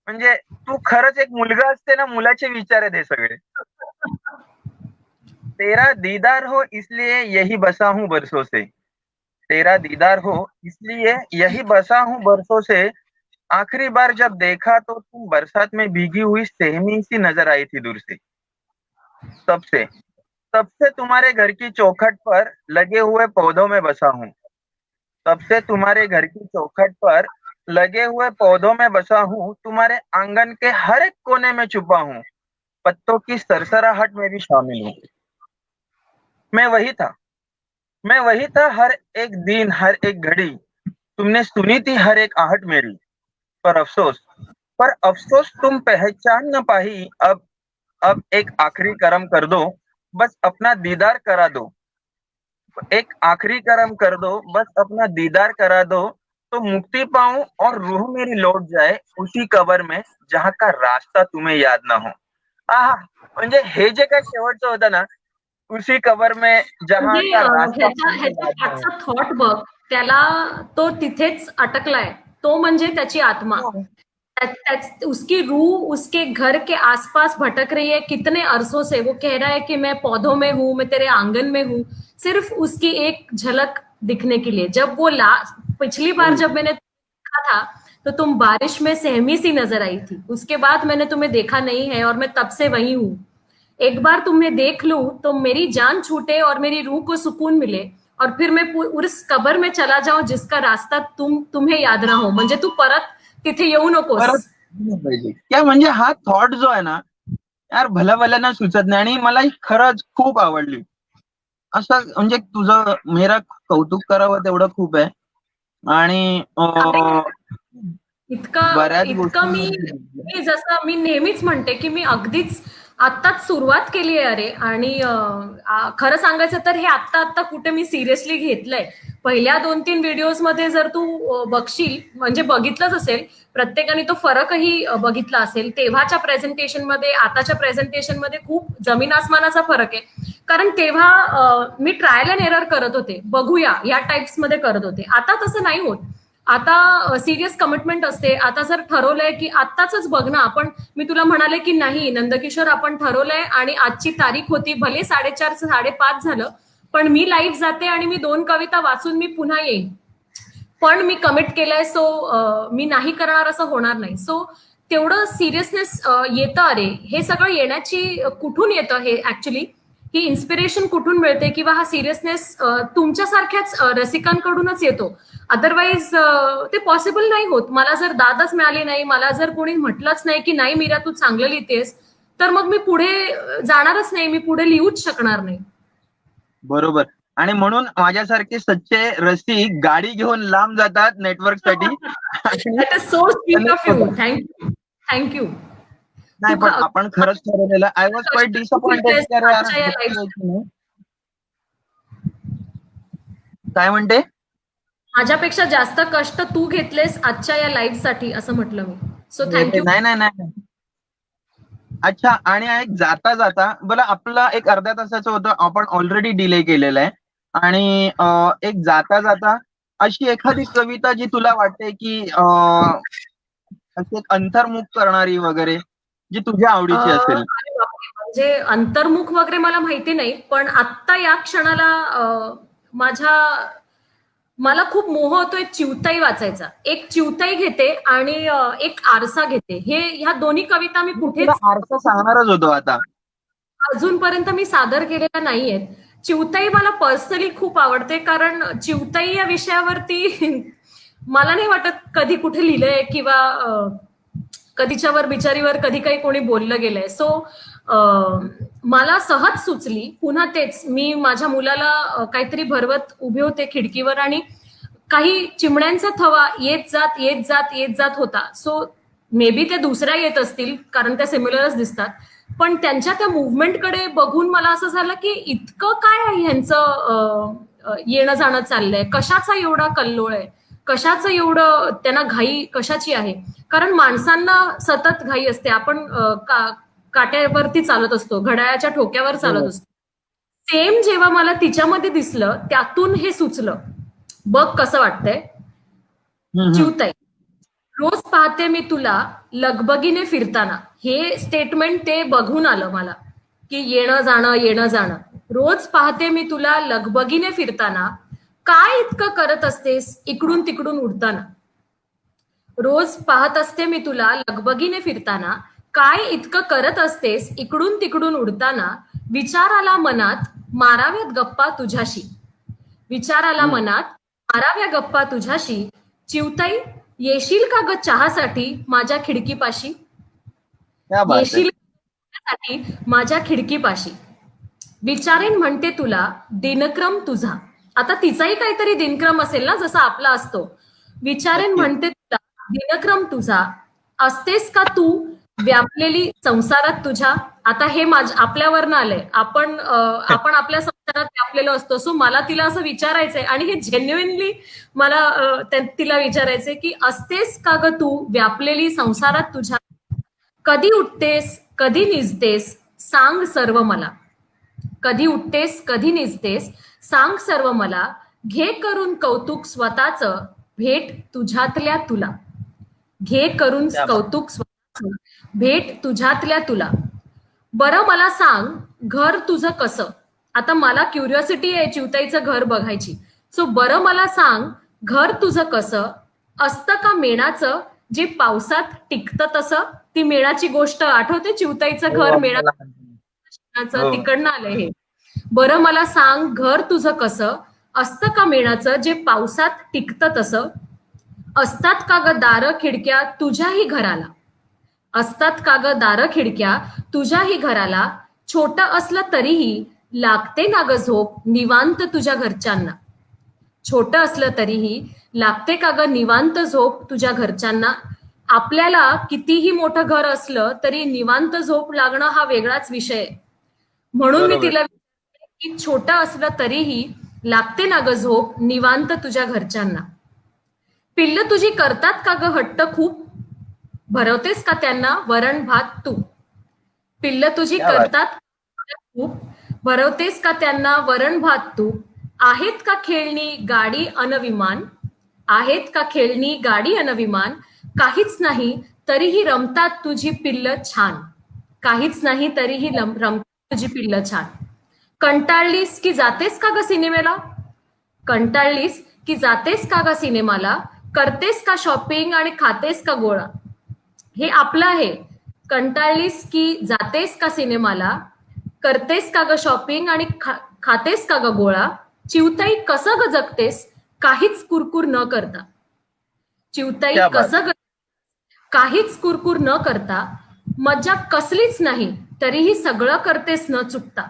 Speaker 2: म्हणजे तू खरंच एक मुलगा असते ना, मुलाचे विचार आहेत हे सगळे. तेरा दीदार हो इसलिए यही बसा हूँ बरसों से. तेरा दीदार हो इसलिए यही बसा हूँ बरसों से. आखिरी बार जब देखा तो तुम बरसात में भीगी हुई सेहमी सी नजर आई थी दूर से. तब से तब से तुम्हारे घर की चौखट पर लगे हुए पौधों में बसा हूँ. तब से तुम्हारे घर की चौखट पर लगे हुए पौधों में बसा हूँ. तुम्हारे आंगन के हर एक कोने में छुपा हूँ. पत्तों की सरसराहट में भी शामिल हूँ. मैं वही था. मैं वही था हर एक दिन, हर एक घड़ी. तुमने सुनी थी हर एक आहट मेरी. पर अफसोस पर अफसोस तुम पहचान न पाई. अब एक आखिरी करम कर दो. बस अपना दीदार करा दो. एक आखिरी करम कर दो. बस अपना दीदार करा दो. तो मुक्ति पाऊं और रूह मेरी लौट जाए उसी कबर में जहाँ का रास्ता तुम्हें याद ना हो. आहा. म्हणजे हे जे काय शेवटचं होतं ना, उसी कबर में जहाँ
Speaker 1: म्हणजे
Speaker 2: का रास्ता
Speaker 1: ह्याच्या
Speaker 2: तुम्हें
Speaker 1: ह्याच्या
Speaker 2: याद ना हो.
Speaker 1: मागचा थॉट बघ, त्याला तो तिथेच अटकलाय. तो म्हणजे त्याची आत्मा. उसकी रूह उसके घर के आसपास भटक रही है कितने अरसों से. वो कह रहा है कि मैं पौधों में हूं, मैं तेरे आंगन में हूं, सिर्फ उसकी एक झलक दिखने के लिए. जब वो पिछली बार जब मैंने देखा था तो तुम बारिश में सहमी सी नजर आई थी. उसके बाद मैंने तुम्हें देखा नहीं है और मैं तब से वही हूं. एक बार तुम्हें देख लूं तो मेरी जान छूटे और मेरी रूह को सुकून मिले और फिर मैं उस कबर में चला जाऊं जिसका रास्ता तुम्हें याद ना हो. म्हणजे तू परत तिथे येऊ नकोस.
Speaker 2: परत नाही पाहिजे. काय म्हणजे हा थॉट जो आहे ना, यार भल्याभल्यानं सुचत नाही आणि मला ही खरंच खूप आवडली. असं म्हणजे तुझं मेरा कौतुक करावं तेवढं खूप आहे. आणि
Speaker 1: इतकं
Speaker 2: बऱ्याच
Speaker 1: इतकं मी
Speaker 2: गोष्टींवरती बोलतोय.
Speaker 1: मी जसं मी नेहमीच म्हणते की मी अगदीच आत्ताच सुरुवात केली आहे अरे. आणि खरं सांगायचं तर हे आत्ता आत्ता कुठे मी सिरियसली घेतलंय. पहिल्या 2-3 व्हिडिओज मध्ये जर तू बघशील म्हणजे बघितलंच असेल, प्रत्येकाने तो फरकही बघितला असेल. तेव्हाच्या प्रेझेंटेशन मध्ये आताच्या प्रेझेंटेशन मध्ये खूप जमीन आसमानाचा फरक आहे. कारण तेव्हा मी ट्रायल अँड एरर करत होते, बघूया या टाइप्स मध्ये करत होते. आता तसं नाही होत. आता सिरियस कमिटमेंट असते. आता जर ठरवलंय की आत्ताच बघ ना आपण, मी तुला म्हणाले की नाही नंदकिशोर आपण ठरवलंय आणि आजची तारीख होती, भले 4:30 5:30 झालं, पण मी लाईव्ह जाते आणि मी 2 कविता वाचून मी पुन्हा येईन. पण मी कमिट केलंय. सो मी नाही करणार असं होणार नाही. सो तेवढं सिरियसनेस येतं अरे. हे सगळं येण्याची कुठून येतं हे ऍक्च्युली, ही इन्स्पिरेशन कुठून मिळते किंवा हा सिरियसनेस तुमच्यासारख्याच रसिकांकडूनच येतो. अदरवाईज ते पॉसिबल नाही होत. मला जर दादच मिळाली नाही, मला जर कोणी म्हटलंच नाही की नाही मीरा तू चांगलं लिहितेस, तर मग मी पुढे जाणारच नाही, मी पुढे लिहूच शकणार नाही.
Speaker 2: बरोबर. आणि म्हणून माझ्यासारखे सच्चे रसिक गाडी घेऊन लांब जातात नेटवर्क साठी. आणि
Speaker 1: that is so sweet of you.
Speaker 2: होतात.
Speaker 1: थँक्यू. थँक्यू.
Speaker 2: नाही
Speaker 1: तू
Speaker 2: पण आपण खरंच ठरवलेलं. आय वॉज क्वाईट
Speaker 1: कष्ट खूप
Speaker 2: डिसअपॉइंटेड
Speaker 1: घेतलेस
Speaker 2: की अरे यार
Speaker 1: आजच्या या
Speaker 2: नक्की
Speaker 1: लाईफसाठी.
Speaker 2: यायची नाही. काय म्हणते?
Speaker 1: माझ्यापेक्षा जास्त कष्ट तू घेतलेस आजच्या या लाईफसाठी असं म्हटलं मी. So thank you.
Speaker 2: नाही नाही नाही. अच्छा. आणि एक जाता जाता बरं आपला एक अर्ध्या तासाचं होतं, आपण ऑलरेडी डिले केलेला आहे. आणि एक जाता जाता अशी एखादी कविता जी तुला वाटते की अशी एक अंतर्मुख करणारी वगैरे, जी तुझ्या आवडीची असेल.
Speaker 1: अरे बापरे. म्हणजे अंतर्मुख वगैरे मला माहिती नाही, पण आत्ता या क्षणाला माझ्या मला खूप मोह होतोय चिवताई वाचायचा. एक चिवताई घेते आणि एक आरसा घेते. ह्या दोन्ही कविता मी
Speaker 2: मी तुला
Speaker 1: कुठेच
Speaker 2: आरसा सांगणारच होतो आता.
Speaker 1: अजूनपर्यंत मी सादर केलेल्या नाहीयेत. चिवताई मला पर्सनली खूप आवडते, कारण चिवताई या विषयावरती मला नाही वाटत कधी कुठे लिहिलंय किंवा कधीच्यावर बिचारीवर कधी काही कोणी बोललं गेलंय. सो मला सहज सुचली. पुन्हा तेच मी माझ्या मुलाला काहीतरी भरवत उभे होते खिडकीवर आणि काही चिमण्यांचा थवा येत जात येत जात येत जात होता. सो मे बी त्या दुसऱ्या येत असतील कारण त्या सिमिलरच दिसतात. पण त्यांच्या त्या मुव्हमेंटकडे बघून मला असं झालं की इतकं काय आहे ह्यांचं येणं जाणं चाललंय, कशाचा एवढा कल्लोळ आहे, कशाचं एवढं त्यांना घाई कशाची आहे. कारण माणसांना सतत घाई असते. आपण काट्यावरती चालत असतो, घड्याळाच्या ठोक्यावर चालत असतो. सेम जेव्हा मला तिच्यामध्ये दिसलं त्यातून हे सुचलं. बघ कसं वाटतंय.
Speaker 2: हम्म.
Speaker 1: चिवताई, रोज पाहते मी तुला लगबगीने फिरताना. हे स्टेटमेंट ते बघून आलं मला, की येणं जाणं येणं जाणं. रोज पाहते मी तुला लगबगीने फिरताना, काय इतकं करत असतेस इकडून तिकडून उडताना. रोज पाहत असते मी तुला लगबगीने फिरताना, काय इतकं करत असतेस इकडून तिकडून उडताना. विचार आला मनात, माराव्यात गप्पा तुझ्याशी. विचार आला मनात, माराव्या गप्पा तुझ्याशी. चिवताई, येशील का ग चहासाठी माझ्या खिडकीपाशी.
Speaker 2: क्या बात आहे.
Speaker 1: येशील साठी माझ्या खिडकीपाशी. विचारेन म्हणते तुला दिनक्रम तुझा. आता तिचाही काहीतरी दिनक्रम असेल ना, जसा आपला असतो. विचारेन
Speaker 2: नक्कीच.
Speaker 1: म्हणते तुला दिनक्रम तुझा. असतेस का तू व्यापलेली संसारात तुझ्या. आता हे आपल्यावरनं आलंय. आपण आपल्या संसारात व्यापलेलो असतो. सो मला तिला असं विचारायचंय, आणि हे जेन्युइनली मला तिला विचारायचंय की असतेस का ग तू व्यापलेली संसारात तुझ्या. कधी उठतेस कधी निजतेस सांग सर्व मला. कधी उठतेस कधी निजतेस सांग सर्व मला. घे करून कौतुक स्वतःच भेट तुझ्यातल्या तुला. घे करून
Speaker 2: क्या बात.
Speaker 1: कौतुक स्वतःच भेट तुझ्यातल्या तुला. बरं मला सांग घर तुझं कसं. आता मला क्युरिओसिटी आहे चिवताईचं घर बघायची. सो बरं मला सांग घर तुझं कसं. असतं का मेणाचं जे पावसात टिकतं तसं. ती मेणाची गोष्ट आठवते, चिवताईचं
Speaker 2: हो,
Speaker 1: घर
Speaker 2: आपल्याला हो.
Speaker 1: तिकडनं आलंय हे. बरं मला सांग घर तुझं कसं. असतं का मेणाचं जे पावसात टिकतं तसं. असतात का ग दारं खिडक्या तुझ्याही घराला. असतात का ग दारं खिडक्या तुझ्याही घराला. छोटं असलं तरीही लागते ना ग झोप निवांत तुझ्या घरच्यांना. छोटं असलं तरीही लागते का ग निवांत झोप तुझ्या घरच्यांना. आपल्याला कितीही मोठं घर असलं तरी निवांत झोप लागणं हा वेगळाच विषय आहे. म्हणून मी
Speaker 2: बरोबर.
Speaker 1: तिला की छोटं असलं तरीही लागते ना ग झोप निवांत तुझ्या घरच्यांना. पिल्ल तुझी करतात का ग हट्ट खूप. भरवतेस का त्यांना वरण भात तू. पिल्ल तुझी
Speaker 2: क्या बात.
Speaker 1: करतात खूप. भरवतेस का त्यांना वरण भात तू. आहेत का खेळणी गाडी अन विमान. आहेत का खेळणी गाडी अन विमान. काहीच नाही तरीही रमतात तुझी पिल्ल छान. काहीच नाही तरीही रमतात तुझी पिल्ल छान. कंटाळलीस की जातेस का ग सिनेमेला. कंटाळलीस की जातेस का ग सिनेमाला. करतेस का शॉपिंग आणि खातेस का गोळा. हे आपलं आहे. कंटाळलीस की जातेस का सिनेमाला. करतेस का ग शॉपिंग आणि खातेस का ग गोळा. चिवताई कसं ग जगतेस काहीच कुरकुर न करता. चिवताई
Speaker 2: क्या बात.
Speaker 1: कसं ग काहीच कुरकुर न करता. मजा कसलीच नाही तरीही सगळं करतेस न चुकता.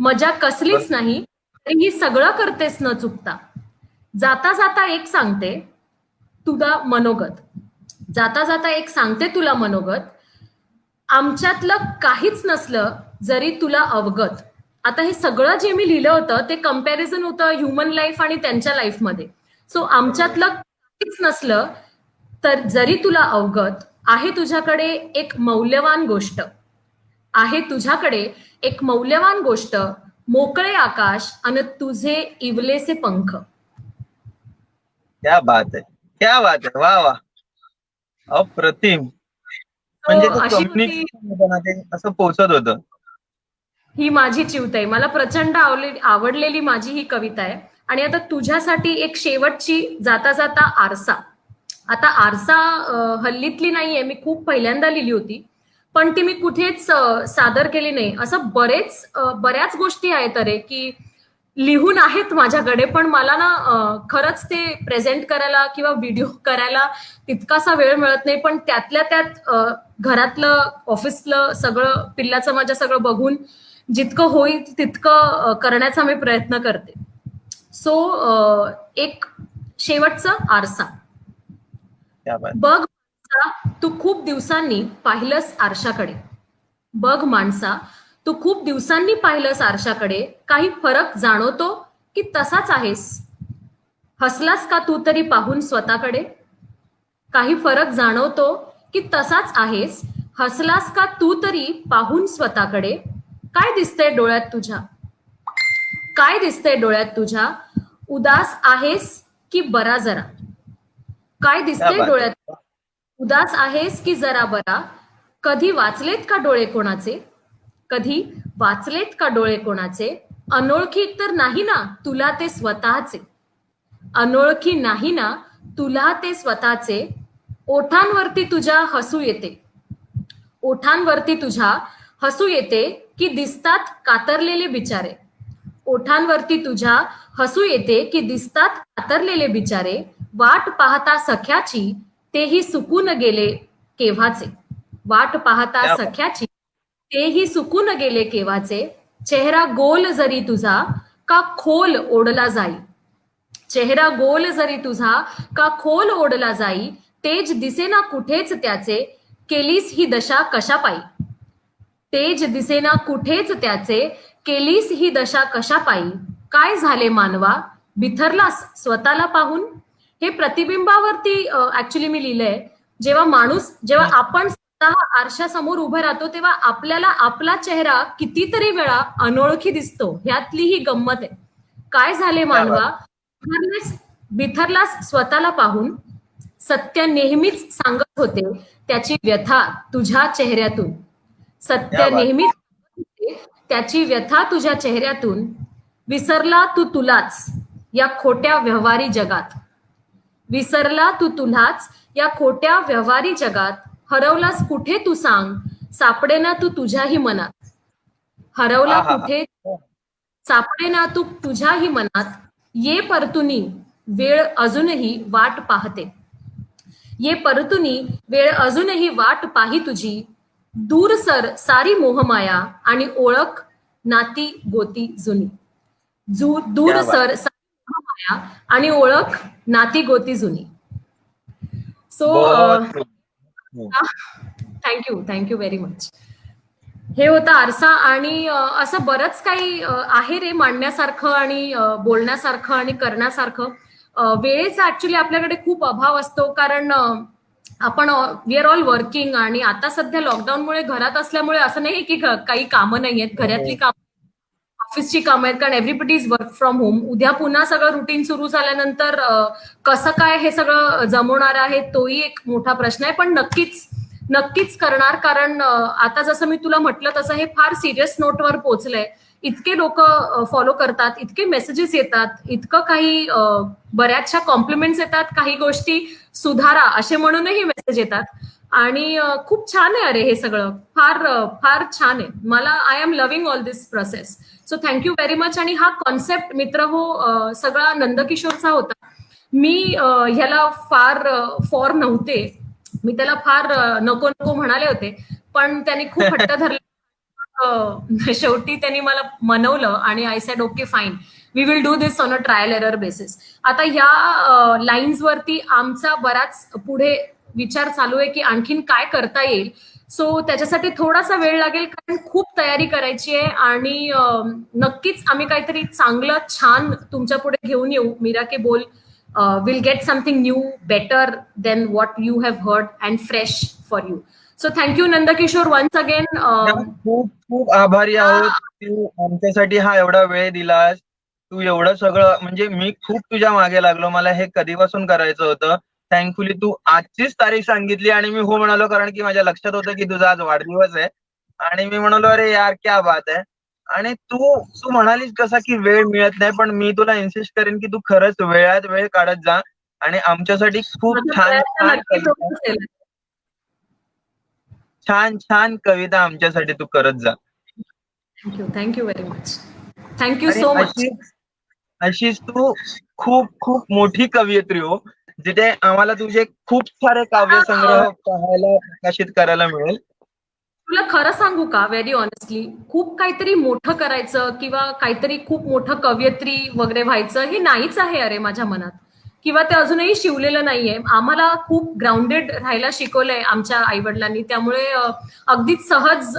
Speaker 1: मजा कसलीच नाही तरीही सगळं करतेस न चुकता. जाता जाता एक सांगते तुला मनोगत. जाता जाता एक सांगते तुला मनोगत. आमच्यातलं काहीच नसलं जरी तुला अवगत. आता हे सगळं जे मी लिहिलं होतं ते कम्पॅरिझन होतं ह्युमन लाईफ आणि त्यांच्या लाईफमध्ये. सो आमच्यातलं काहीच नसलं तर जरी तुला अवगत. आहे तुझ्याकडे एक मौल्यवान गोष्ट. आहे तुझ्याकडे एक मौल्यवान गोष्ट. मोकळे आकाश आणि तुझे इवलेसे पंख.
Speaker 2: क्या बात आहे. क्या बात आहे. वा वा. अप्रतिम. म्हणजे ते
Speaker 1: अशी होती
Speaker 2: कम्युनिकेशन होतं ना, ते असं पोहोचत होतं.
Speaker 1: ही माझी चिवताई. मला प्रचंड आवडलेली माझी ही कविता आहे. आणि आता तुझ्यासाठी एक शेवटची जाता जाता आरसा. आता आरसा हल्लीतली नाहीये, मी खूप पहिल्यांदा लिहिली होती, पण ती मी कुठेच सादर केली नाही. असं बऱ्याच गोष्टी आहेत अरे की लिहून आहेत माझ्याकडे, पण मला ना खरंच ते प्रेझेंट करायला किंवा व्हिडिओ करायला तितकासा वेळ मिळत नाही. पण त्यातल्या त्यात घरातलं ऑफिसलं सगळं पिल्लाचं माझ्या सगळं बघून जितकं होईल तितकं करण्याचा मी प्रयत्न करते. सो एक शेवटचा आरसा.
Speaker 2: क्या बात.
Speaker 1: बघ माणसा, तू खूप दिवसांनी पाहिलंस आरशाकडे. बघ माणसा, तू खूप दिवसांनी पाहिलंस आरशाकडे. काही फरक जाणवतो की तसाच आहेस. हसलास का तू तरी पाहून स्वतःकडे. काही फरक जाणवतो की तसाच आहेस. हसलास का तू तरी पाहून स्वतःकडे. काय दिसतंय डोळ्यात तुझ्या. काय दिसतंय डोळ्यात तुझ्या. उदास आहेस की बरा जरा. काय
Speaker 2: क्या
Speaker 1: दिसतंय
Speaker 2: बात
Speaker 1: डोळ्यात?
Speaker 2: आहे.
Speaker 1: उदास आहेस की जरा बरा? कधी वाचलेत का डोळे कोणाचे? कधी वाचलेत का डोळे कोणाचे? अनोळखी तर नाही ना तुला ते स्वतःचे? अनोळखी नाही ना तुला ते स्वतःचे? ओठांवरती तुझ्या हसू येते. ओठांवरती तुझ्या हसू येते की दिसतात कातरलेले बिचारे? ओठांवरती तुझ्या हसू येते की दिसतात कातरलेले बिचारे? वाट पाहता सख्याची तेही सुकून गेले केव्हाचे? वाट पाहता
Speaker 2: क्या बात.
Speaker 1: सख्याची तेही सुकून गेले केव्हाचे? चेहरा गोल जरी तुझा का खोल ओढला जाई? चेहरा गोल जरी तुझा का खोल ओढला जाई? तेज दिसेना कुठेच त्याचे, केलीस ही दशा कशा पायी? तेज दिसेना कुठेच त्याचे, केलीस ही दशा कशा पायी? काय झाले मानवा, बिथरलास स्वतःला पाहून? हे प्रतिबिंबावरती ऍक्च्युली मी लिहिलंय. जेव्हा आपण स्वतः आरशासमोर उभं राहतो तेव्हा आपल्याला आपला चेहरा कितीतरी वेळा अनोळखी दिसतो. ह्यातली ही गंमत आहे. काय झाले
Speaker 2: क्या बात.
Speaker 1: मानवा, बिथरलास स्वतःला पाहून? सत्य नेहमीच सांगत होते त्याची व्यथा तुझ्या चेहऱ्यातून.
Speaker 2: क्या
Speaker 1: सत्य
Speaker 2: बात.
Speaker 1: नेहमीच सांगत होते त्याची व्यथा तुझ्या चेहऱ्यातून. विसरला तू तुलाच या खोट्या व्यवहारी जगात. विसरला तू तुलाच या खोट्या व्यवहारी जगात. हरवलास कुठे तू सांग, सापडेना तू तुझ्याही मनात. हरवला
Speaker 2: हा हा हा.
Speaker 1: कुठे सापडेना तू तुझ्याही मनात. ये परतुनी वेळ अजूनही वाट पाहते. ये परतुनी वेळ अजूनही वाट पाही तुझी. दूर सर सारी मोहमाया आणि ओळख नाती गोती जुनी. दूर
Speaker 2: क्या बात.
Speaker 1: सर सारी मोहमाया आणि ओळख नाती गोती जुनी. सो
Speaker 2: बहुत खूप. हम्म.
Speaker 1: Thank you very much. हे होतं आरसा. आणि असं बरंच काही आहे रे मांडण्यासारखं आणि बोलण्यासारखं आणि करण्यासारखं. वेळेचा ऍक्च्युली आपल्याकडे खूप अभाव असतो, कारण आपण वी आर ऑल वर्किंग, आणि आता सध्या लॉकडाऊनमुळे घरात असल्यामुळे असं नाही की काही कामं नाही आहेत. घरातली कामं, ऑफिसची कामं आहेत, कारण everybody is work from home. उद्या पुन्हा सगळं रुटीन सुरू झाल्यानंतर कसं काय हे सगळं जमवणार आहे तोही एक मोठा प्रश्न आहे. पण नक्कीच नक्कीच करणार, कारण आता जसं मी तुला म्हटलं तसं हे फार सिरियस नोटवर पोहोचलंय. इतके लोक फॉलो करतात, इतके मेसेजेस येतात, इतकं काही बऱ्याचशा कॉम्प्लिमेंट्स येतात, काही गोष्टी सुधारा असे म्हणूनही मेसेज येतात. आणि खूप छान आहे अरे हे सगळं. फार फार छान आहे. मला I am loving all this process. So thank you very much. आणि हा कॉन्सेप्ट मित्र हो सगळा नंदकिशोरचा होता. मी ह्याला फार फॉर नव्हते. मी त्याला फार नको नको म्हणाले होते, पण त्यांनी खूप हट्ट धरला. शेवटी त्यांनी मला मनवलं आणि I said okay fine, we will do this on a trial error basis. आता ह्या लाईन्स वरती आमचा बराच पुढे विचार चालू आहे की आणखीन काय करता येईल. सो त्याच्यासाठी थोडासा वेळ लागेल, कारण खूप तयारी करायची आहे. आणि नक्कीच आम्ही काहीतरी चांगलं छान तुमच्या पुढे घेऊन येऊ. मीरा के बोल will get something new, better than what you have heard and fresh for you. So thank you Nandkishor once again.
Speaker 2: खूप खूप आभारी आहोत. तू आमच्यासाठी हा एवढा वेळ दिलास. तू एवढं सगळं, म्हणजे मी खूप तुझ्या मागे लागलो. मला हे कधीपासून करायचं होतं. थँकफुली तू आजचीच तारीख सांगितली आणि मी हो म्हणालो, कारण की माझ्या लक्षात होतं की तुझा आज वाढदिवस आहे. आणि मी म्हणालो अरे यार क्या बात आहे. आणि तू तू म्हणालीस कसा की वेळ मिळत नाही, पण मी तुला इन्सिस्ट करेन की तू खरंच वेळात वेळ काढत जा आणि आमच्यासाठी खूप
Speaker 1: माझा
Speaker 2: छान
Speaker 1: प्रयत्न
Speaker 2: छान
Speaker 1: नक्कीच
Speaker 2: कविता,
Speaker 1: होत असेल.
Speaker 2: छान छान कविता आमच्यासाठी तू करत जा.
Speaker 1: Thank you very much. थँक्यू
Speaker 2: आणि
Speaker 1: सो मच.
Speaker 2: अशीच अशीच तू खूप खूप मोठी कवयित्री हो, जिथे आम्हाला तुझे खूप सारे काव्यसंग्रह पाहायला प्रकाशित करायला मिळेल.
Speaker 1: तुला खरं सांगू का, व्हेरी ऑनेस्टली, खूप काहीतरी मोठं करायचं किंवा काहीतरी खूप मोठं कवयित्री वगैरे व्हायचं हे नाहीच आहे अरे माझ्या मनात, किंवा ते अजूनही शिवलेलं नाहीये. आम्हाला खूप ग्राउंडेड राहायला शिकवलंय आमच्या आईवडिलांनी, त्यामुळे अगदीच सहज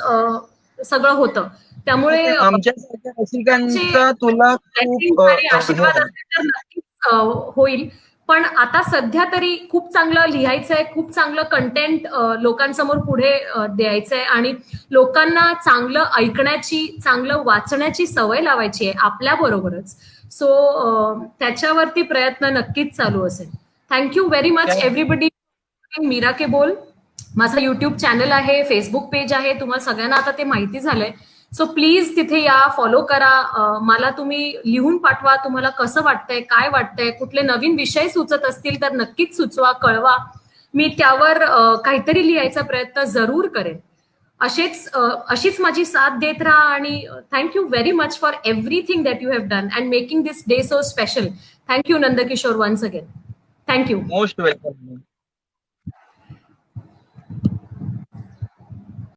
Speaker 1: सगळं होतं. त्यामुळे
Speaker 2: आमच्यासारख्या
Speaker 1: चे
Speaker 2: रसिकांचा तुला खूप
Speaker 1: blessings आणि
Speaker 2: हे
Speaker 1: आशीर्वाद
Speaker 2: आहे.
Speaker 1: असतील तर नक्कीच होईल. पण आता सध्या तरी खूप चांगलं लिहायचंय, खूप चांगलं कंटेंट लोकांसमोर पुढे द्यायचंय, आणि लोकांना चांगलं ऐकण्याची, चांगलं वाचण्याची सवय लावायची आहे आपल्या बरोबरच. सो त्याच्यावरती प्रयत्न नक्कीच चालू असेल. Thank you very much everybody. Meera के बोल माझा युट्यूब चॅनल आहे, फेसबुक पेज आहे, तुम्हाला सगळ्यांना आता ते माहिती झालंय. सो प्लीज तिथे या, फॉलो करा. मला तुम्ही लिहून पाठवा, तुम्हाला कसं वाटतंय, काय वाटतंय, कुठले नवीन विषय सुचत असतील तर नक्कीच सुचवा, कळवा. मी त्यावर काहीतरी लिहायचा प्रयत्न जरूर करेन. अशीच माझी साथ देत राहा आणि thank you very much for everything that you have done and making this day so special. Thank you Nandkishor once again. Thank you.
Speaker 2: Most welcome.